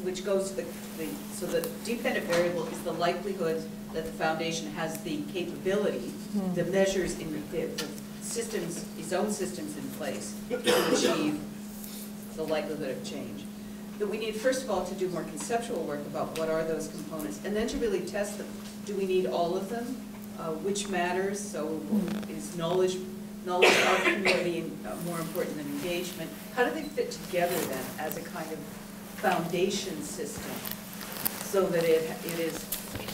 which goes to so the dependent variable is the likelihood that the foundation has the capability, the measures in the systems, its own systems in place to achieve the likelihood of change. That we need, first of all, to do more conceptual work about what are those components, and then to really test them. Do we need all of them? Which matters? So is knowledge of community more important than engagement? How do they fit together then as a kind of foundation system so that it is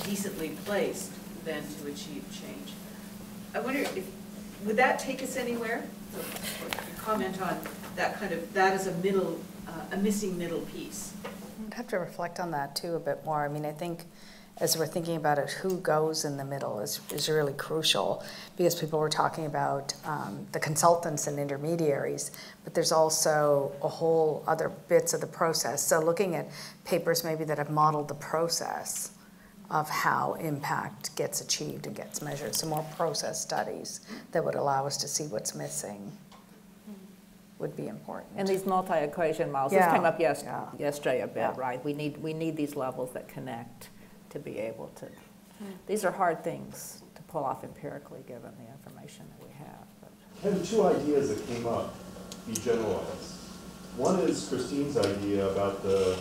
decently placed then to achieve change? I wonder would that take us anywhere? Comment on that that is a missing middle piece. I'd have to reflect on that too a bit more. I mean, I think as we're thinking about it, who goes in the middle is really crucial, because people were talking about the consultants and intermediaries, but there's also a whole other bits of the process. So looking at papers maybe that have modeled the process of how impact gets achieved and gets measured. So more process studies that would allow us to see what's missing would be important. And these multi-equation models, this came up yesterday a bit, right? We need these levels that connect to be able to, these are hard things to pull off empirically given the information that we have. I have two ideas that came up, be generalized. One is Christine's idea about the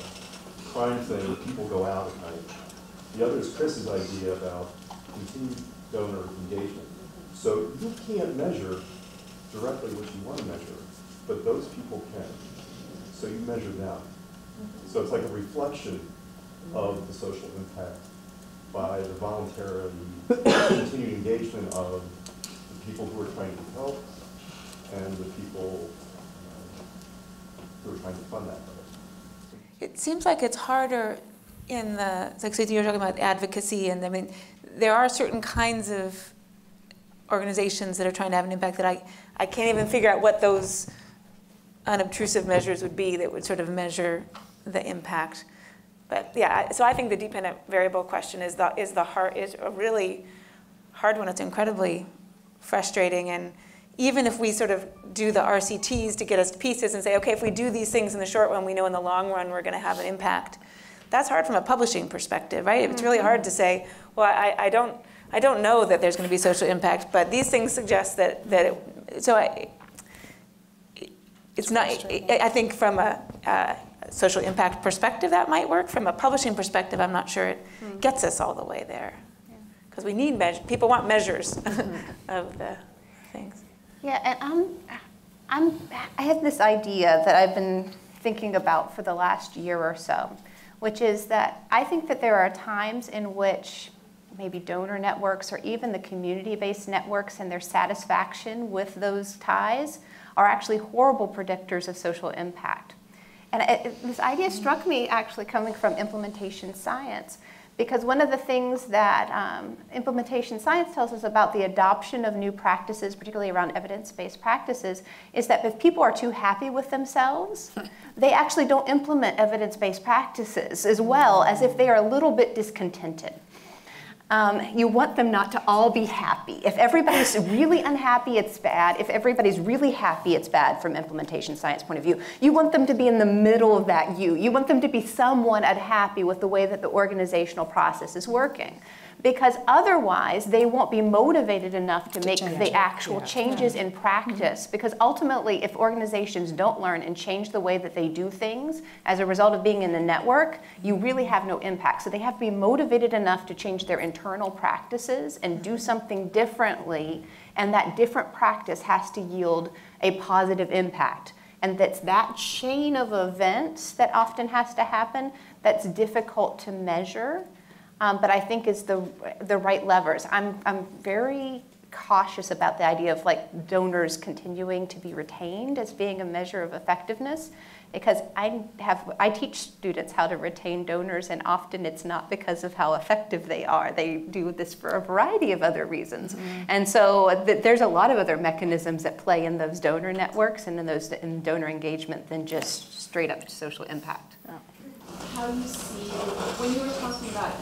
crime thing, people go out at night. The other is Chris's idea about continued donor engagement. So you can't measure directly what you want to measure, but those people can. So you measure them. So it's like a reflection of the social impact by the voluntary continued engagement of the people who are trying to help and the people who are trying to fund that. It seems like it's harder in like so you're talking about advocacy, and I mean, there are certain kinds of organizations that are trying to have an impact that I can't even figure out what those unobtrusive measures would be that would sort of measure the impact. But yeah, so I think the dependent variable question is a really hard one. It's incredibly frustrating, and even if we sort of do the RCTs to get us to pieces and say, okay, if we do these things in the short run, we know in the long run we're going to have an impact. That's hard from a publishing perspective, right? It's really hard to say, well, I don't know that there's going to be social impact, but these things suggest that it's not. I think from a social impact perspective that might work. From a publishing perspective, I'm not sure it gets us all the way there, because we need people want measures of the things. Yeah, and I have this idea that I've been thinking about for the last year or so, which is that I think that there are times in which maybe donor networks or even the community-based networks and their satisfaction with those ties are actually horrible predictors of social impact. And this idea struck me actually coming from implementation science, because one of the things that implementation science tells us about the adoption of new practices, particularly around evidence-based practices, is that if people are too happy with themselves, they actually don't implement evidence-based practices as well as if they are a little bit discontented. You want them not to all be happy. If everybody's really unhappy, it's bad. If everybody's really happy, it's bad from implementation science point of view. You want them to be in the middle of that You want them to be somewhat unhappy with the way that the organizational process is working. Because otherwise, they won't be motivated enough to make the actual changes in practice. Because ultimately, if organizations don't learn and change the way that they do things as a result of being in the network, you really have no impact. So they have to be motivated enough to change their internal practices and do something differently. And that different practice has to yield a positive impact. And that's that chain of events that often has to happen that's difficult to measure. But I think is the right levers. I'm very cautious about the idea of like donors continuing to be retained as being a measure of effectiveness, because I teach students how to retain donors, and often it's not because of how effective they are. They do this for a variety of other reasons. And so there's a lot of other mechanisms at play in those donor networks and in donor engagement than just straight up social impact. How you see, when you were talking about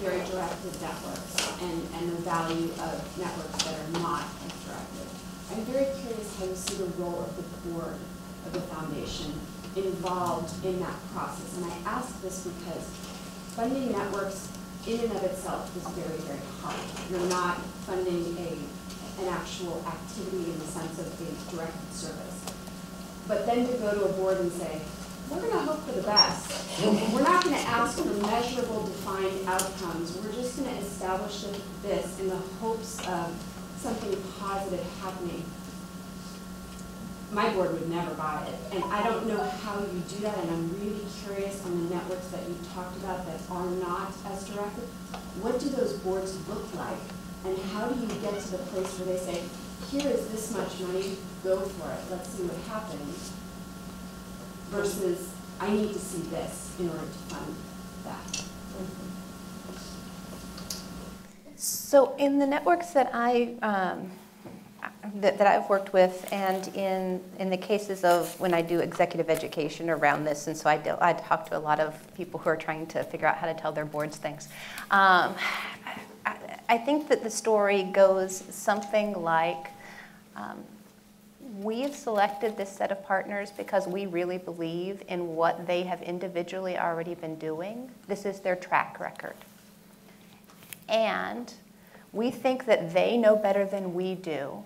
very directed networks and the value of networks that are not as directed, I'm very curious how you see the role of the board of the foundation involved in that process. And I ask this because funding networks in and of itself is very, very hard. You're not funding an actual activity in the sense of a directed service. But then to go to a board and say, we're going to hope for the best. We're not going to ask for measurable, defined outcomes. We're just going to establish this in the hopes of something positive happening. My board would never buy it. And I don't know how you do that, and I'm really curious on the networks that you talked about that are not as directed. What do those boards look like? And how do you get to the place where they say, here is this much money, go for it, let's see what happens, versus I need to see this in order to fund that. So in the networks that that I've worked with, and in the cases of when I do executive education around this, and so I talk to a lot of people who are trying to figure out how to tell their boards things. I think that the story goes something like, we have selected this set of partners because we really believe in what they have individually already been doing. This is their track record. And we think that they know better than we do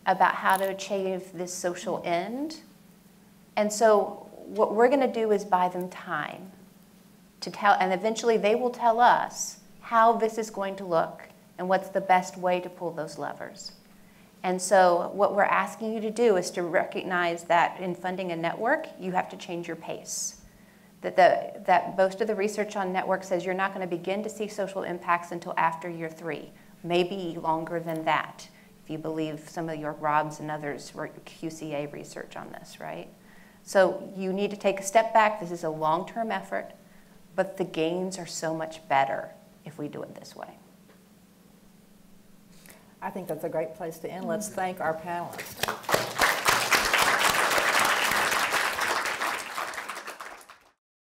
about how to achieve this social end. And so what we're going to do is buy them time to tell, and eventually they will tell us how this is going to look and what's the best way to pull those levers. And so what we're asking you to do is to recognize that in funding a network, you have to change your pace. That most of the research on networks says you're not going to begin to see social impacts until after year 3, maybe longer than that, if you believe some of your Robs and others were QCA research on this, right? So you need to take a step back. This is a long-term effort, but the gains are so much better if we do it this way. I think that's a great place to end. Let's thank our panelists.